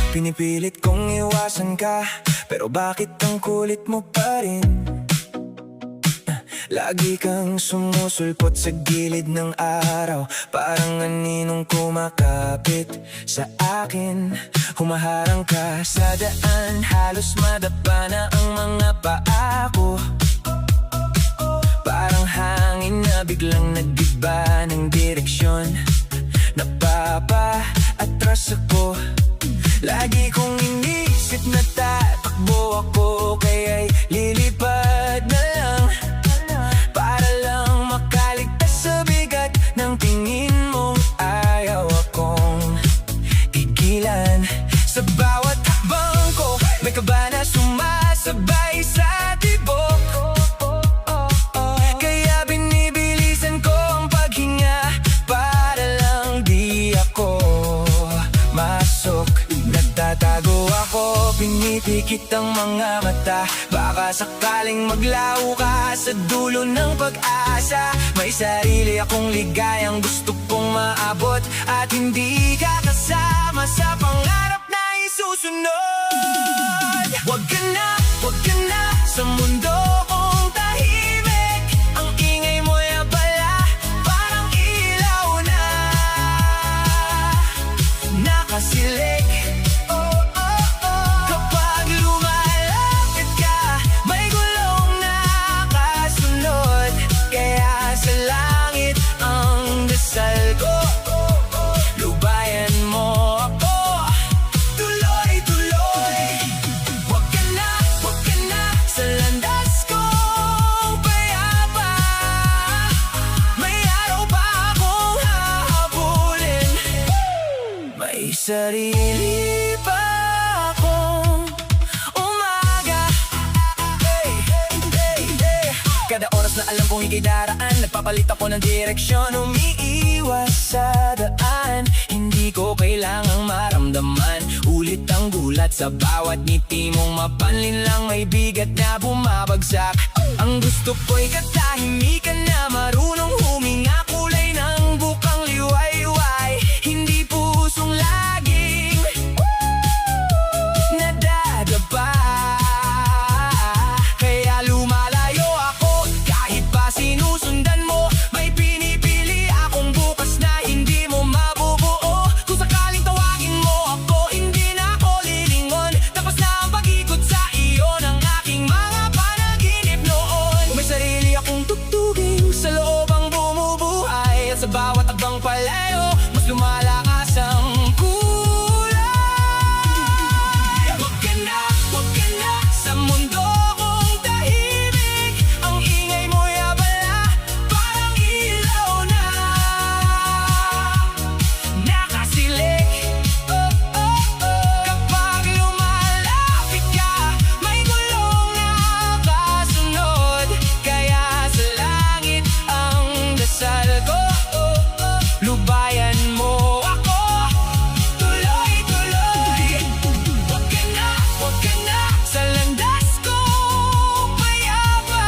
Pinipilit kong iwasan ka, pero bakit ang kulit mo pa rin? Lagi kang sumusulpot sa gilid ng araw, parang aninong kumakapit sa akin. Humaharang ka sa daan, halos madapa na ang mga paa ko. Parang hangin na biglang nag-iba ng direksyon. Napapa-atras ako. Lagi kong inisip na tatakbo ako, kaya'y lilipad na lang para lang makaligtas sa bigat ng tingin mong ayaw akong tigilan. Sa bawat hakbang ko, may kaba na sumasabay sa tibok. Kaya binibilisan ko ang paghinga. Pumipikit ang mga mata, baka sakaling maglaho ka sa dulo ng pag-asa. May sarili akong ligayang gusto kong maabot, at hindi ka kasama sa pangarap na isusunod. Wag ka na sa mundo kong tahimik. Ang ingay mo'y abala, parang ilaw na nakasilik. Kapag lumalapit ka, may gulong nakasunod. Kaya sa langit ang dasal ko, lubayan mo ako tuloy-tuloy. Wag ka na sa landas kong payapa. May araw pa akong hahabulin, may sarili pa akong umaga. Kada oras na alam kong ika'y daraan, nagpapalit ako ng direksyon, umiiwas sa daan. Hindi ko kailangang maramdaman ulit ang gulat sa bawat ngiti mong mapanlin lang, may bigat na bumabagsak. Ang gusto ko'y katahimikan na marunong huminga, kulay ng bukang liwayway, hindi pusong laging nadadapa. Kaya lumalayo ako kahit pa sinusundan mo. May pinipili akong bukas na hindi mo mabubuo. Kung sakaling tawagin mo ako, hindi na ako lilingon. Tapos na ang pag-ikot sa iyo ng aking mga panaginip noon. May sarili akong tugtugin sa loob ang bumubuhay, at sa bawat akbang palayo, mas lumalakas ang kulay. Wag ka na sa mundo kong tahimik. Ang ingay mo'y abala, parang ilaw na nakasilik. Kapag lumalapit ka, may gulong nakasunod. Kaya sa langit ang dasal ko, lubayan mo ako tuloy-tuloy. Wag ka na sa landas kong payapa.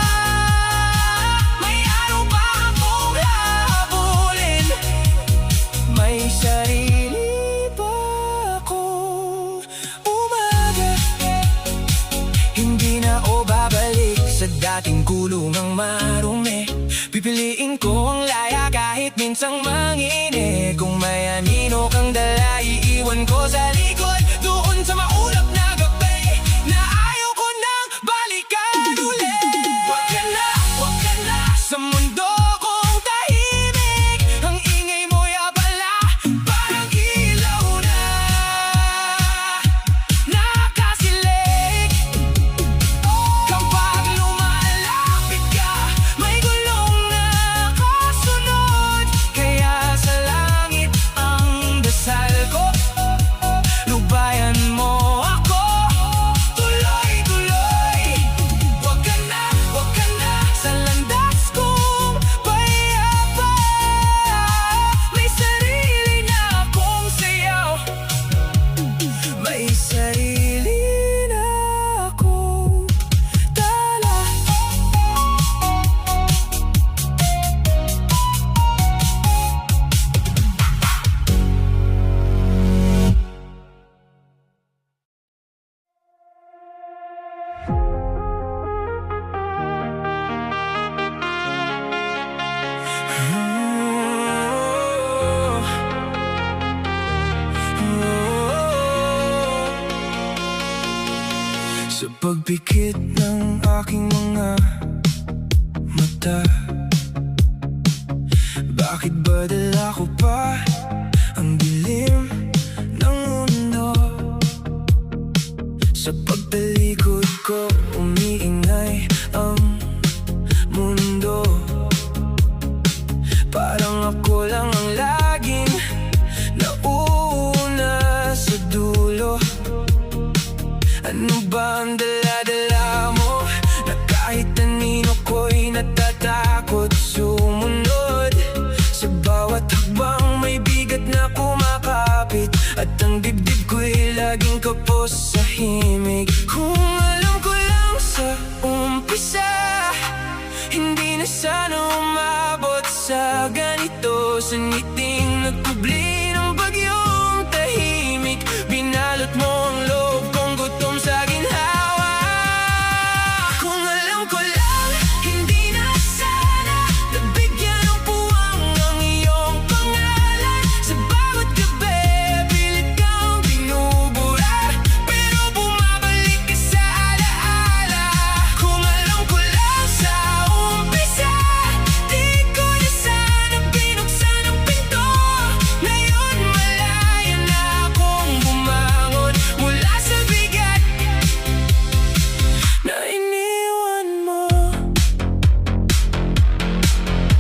May araw pa akong hahabulin, may sarili pa akong umaga. Hindi na o babalik sa dating kulungang marumi. Pipiliin ko ang laya kahit minsang mangini. Kung may anino kang dala, iiwan ko sa likod, doon sa maulap na gabi na ayaw ko nang balikan ulit. Wag ka na sa mundo kong tahimik. Ang ingay mo'y abala, parang ilaw na nakasilik. Kapag lumalapit ka, may gulong nakasunod. Kaya sa langit ang dasal ko, lubayan mo ako tuloy-tuloy. Wag ka na sa landas kong payapa. May sarili na akong sayaw, may sarili na akong tala. Sa pagpikit ng aking mga mata, bakit ba dala ko pa ang dilim ng mundo? Sa pagtalikod ko, umiingay ang mundo. Parang ako lang ang laging nauna sa dulo. Ano ba ang dala-dala mo, na kahit anino ko'y natatakot sumunod? Sa bawat hakbang may bigat na kumakapit, at ang dibdib ko'y laging kapos sa himig sa ngiting nagkubli ng bagyong tahimik. Binalot mo ang loob kong gutom sa ginhawa. Kung alam ko lang, hindi na sana nabigyan ng puwang ang iyong pangalan. Sa bawat gabi, pilit kang binubura, pero bumabalik ka sa alaala. Kung alam ko lang sa umpisa, di ko na sana binuksan ang pinto. Ngayon malaya na akong bumangon mula sa bigat na iniwan mo.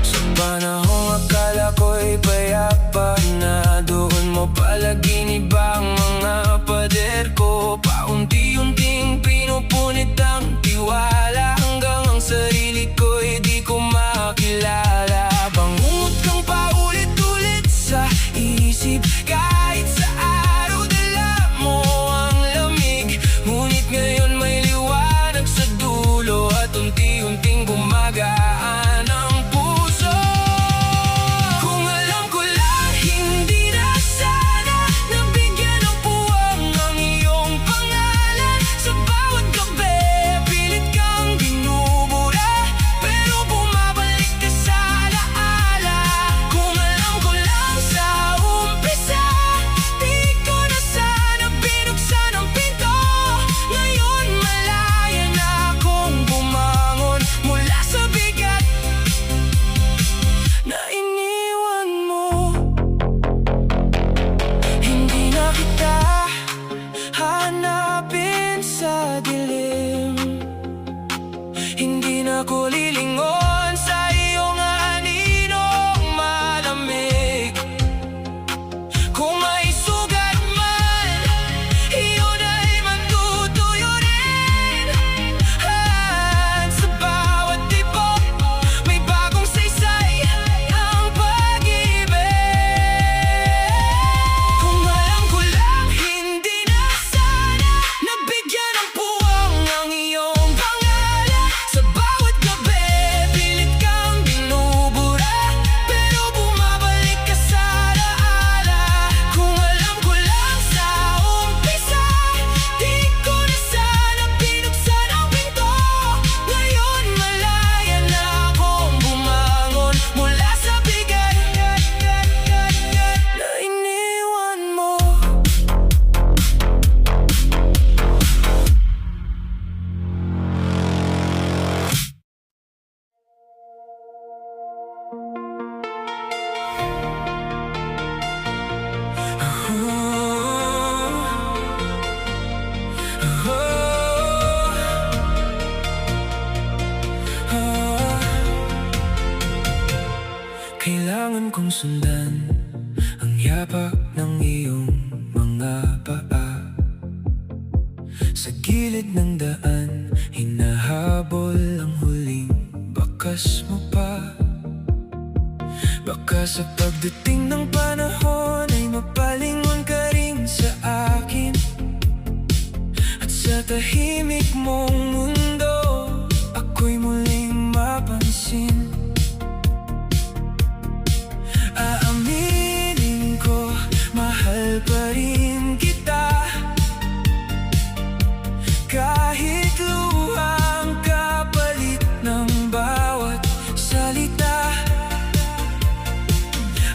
Sa panahong akala ko'y payapa na, doon mo palaginip ang mga pader ko. Paunti-unting pinupunit ang tiwala, hanggang ang sarili ko'y di ko makilala. Bangungot kang paulit-ulit sa isip, kahit sa araw dala mo ang lamig. Ngunit ngayon may liwanag sa dulo, at unti-unting gumagaan ang puso. Kung alam ko lang, hindi na sana nabigyan ng puwang ang iyong pangalan. Sa bawat gabi, pilit kang binubura, pero bumabalik ka sa alaala. Kung alam ko lang sa umpisa, di ko na sana binuksan ang pinto. Ngayon malaya na akong bumangon mula sa bigat na iniwan mo. Hindi na kita hanapin sa dilim, hindi na ko lilingon sa iyong aninong malamig. Kung may sugat man, iyon ay matutuyo rin. Sa bawat tibok, may bagong saysay ang pag-ibig. Kung alam ko lang, hindi na sana nabigyan ng puwang ang iyong pangalan. Sa bawat gabi, pilit kang binubura, pero bumabalik ka sa alaala. Kung alam ko lang sa umpisa, di ko na sana binuksan ang pinto. Ngayon malaya na akong bumangon mula sa bigat na iniwan mo. Kailangan kong sundan ang yapak ng iyong mga paa. Sa gilid ng daan, hinahabol ang huling bakas mo pa. Baka sa pagdating ng panahon ay mapalingon ka rin sa akin, at sa tahimik mong mundo, ako'y muling mapansin. Aaminin ko, mahal pa rin kita, kahit luhang kapalit ng bawat salita.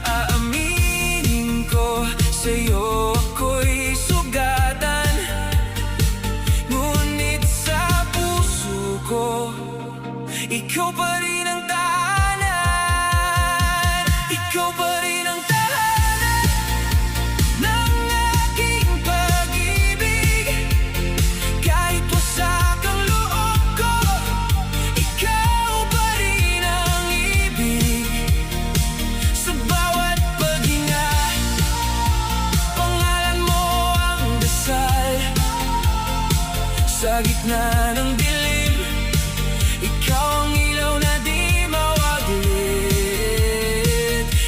Aaminin ko, sa'yo ako'y sugatan, ngunit sa puso ko, ikaw pa rin ang tahanan. Ikaw pa rin ang tahanan ng aking pag-ibig. Kahit wasak ang loob ko, ikaw pa rin ang ibig. Sa bawat paghinga, pangalan mo ang dasal. Sa gitna ng dilim, ikaw ang ilaw na di mawaglit.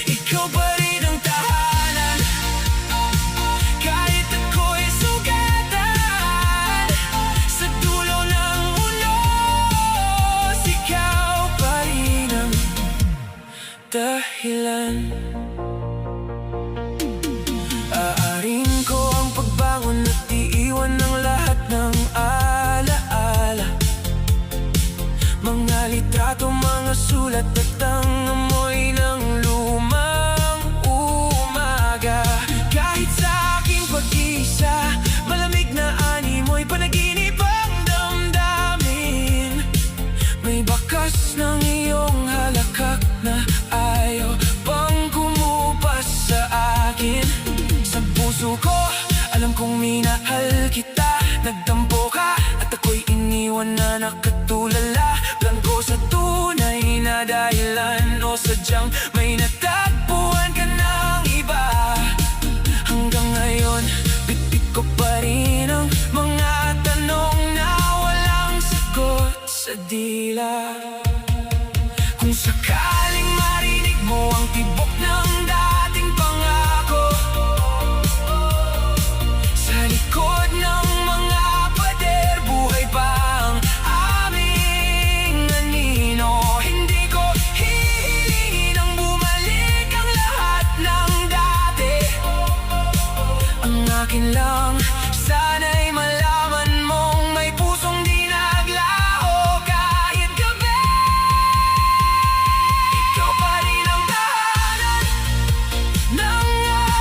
Ikaw pa rin ang tahanan, kahit ako'y sugatan. Sa dulo ng ulos, ikaw pa rin ang dahilan. sadyang may natagpuan ka ng iba. Hanggang ngayon, bitbit ko pa rin ang mga tanong na walang sagot sa dila. Kung sakaling marinig mo ang tibok ng dating pangako sa likod ng mga pader, buhay pa ang aming anino. Hindi ko hihilingin ang bumalik ang lahat ng dati. Ang akin lang sana'y malaman mong may pusong di naglaho kahit gabi. Ikaw pa rin ang tahanan ng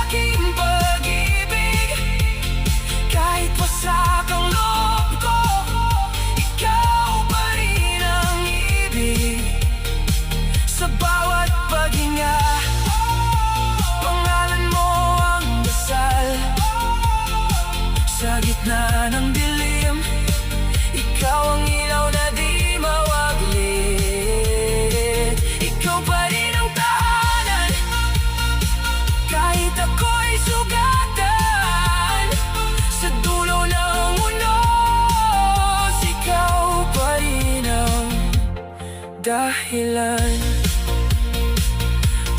aking pag-ibig. Kahit wasak ang loob ko, ikaw pa rin ang ibig. Sa bawat paghinga, pangalan mo ang dasal. Sa gitna ng dilim, ikaw ang ilaw na di mawaglit. Ikaw pa rin ang tahanan kahit ako'y sugatan. Sa dulo ng unos, ikaw pa rin ang dahilan.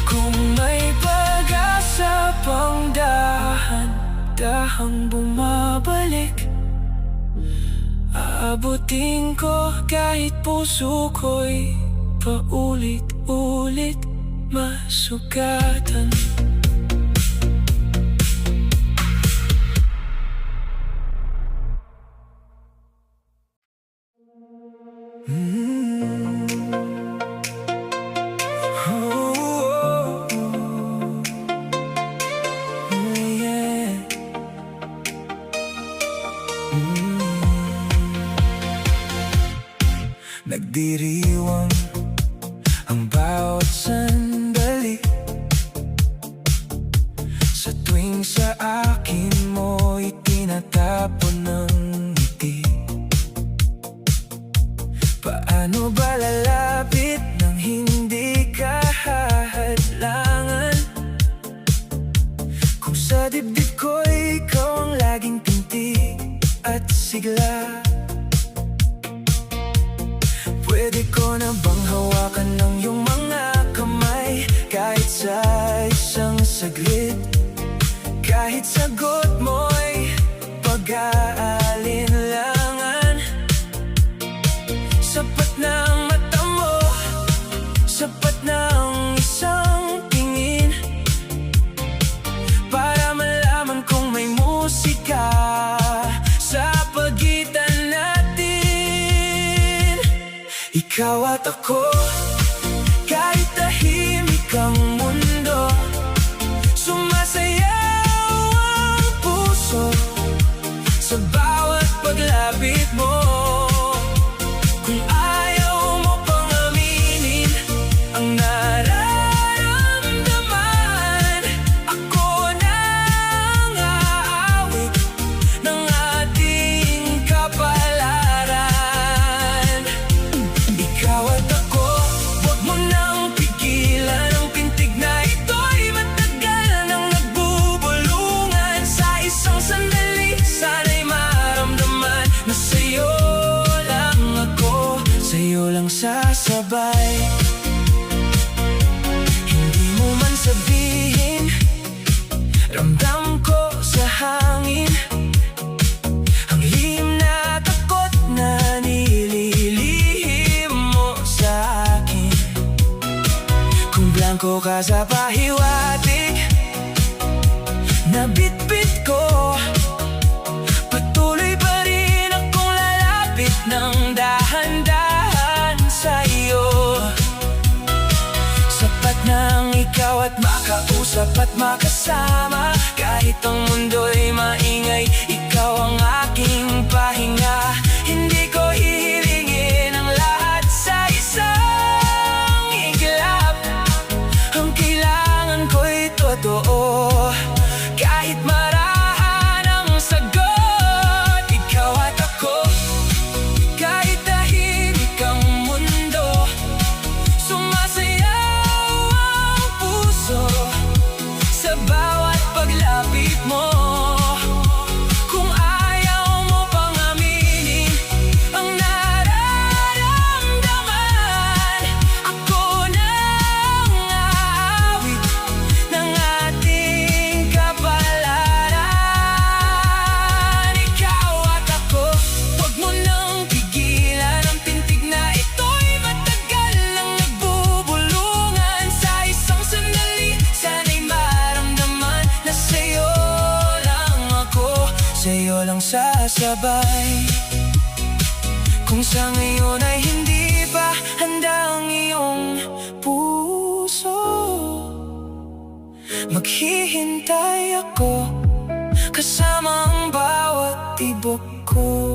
Kung may pag-asa pang dahan-dahang bumabalik, aabutin ko kahit puso ko'y paulit-ulit masugatan. Nagdiriwang ang bawat sandali sa tuwing sa akin mo itinatapon ng ngiti. Paano ba lalapit nang hindi ka hahadlangan? Kung sa dibdib ko ikaw ang laging pintig at sigla. Pwede ko na bang hawakan ng iyong mga kamay kahit sa isang saglit? Kahit sagot mo'y pag-aalinlangan. Sapat ng mata mo, sapat ng isang tingin para malaman kong may musika sa pagitan natin. Ikaw at ako, kahit tahimik ang mundo, sumasayaw ang puso sa bawat paglapit mo. Kung ayaw mo pang aminin ang nararamdaman, ako na ang aawit ng ating kapalaran. Ikaw at ako, huwag mo nang pigilan ang pintig na ito'y matagal nang nagbubulungan. Sa isang sandali, sana'y maramdaman na sa'yo lang ako, sa'yo lang sasabay. Hindi mo man sabihin, ramdam ko sa hangin ang lihim na takot na nililihim mo sa akin. Kung blanco ka sa pahiwatig na bitbit ko, patuloy pa rin akong lalapit ng dahan-dahan sa'yo. Sapat ng ikaw at makausap at makasama, kahit ang mundo'y maingay, ikaw ang aking pahinga. Hindi ko hihilingin ang lahat sa isang iglap. Ang kailangan ko'y totoo, kahit marahan ang sagot. Ikaw at ako, kahit tahimik ang mundo, sumasayaw ang sasabay. Kung sa ngayon ay hindi pa handa ang iyong puso, maghihintay ako kasama ang bawat tibok ko.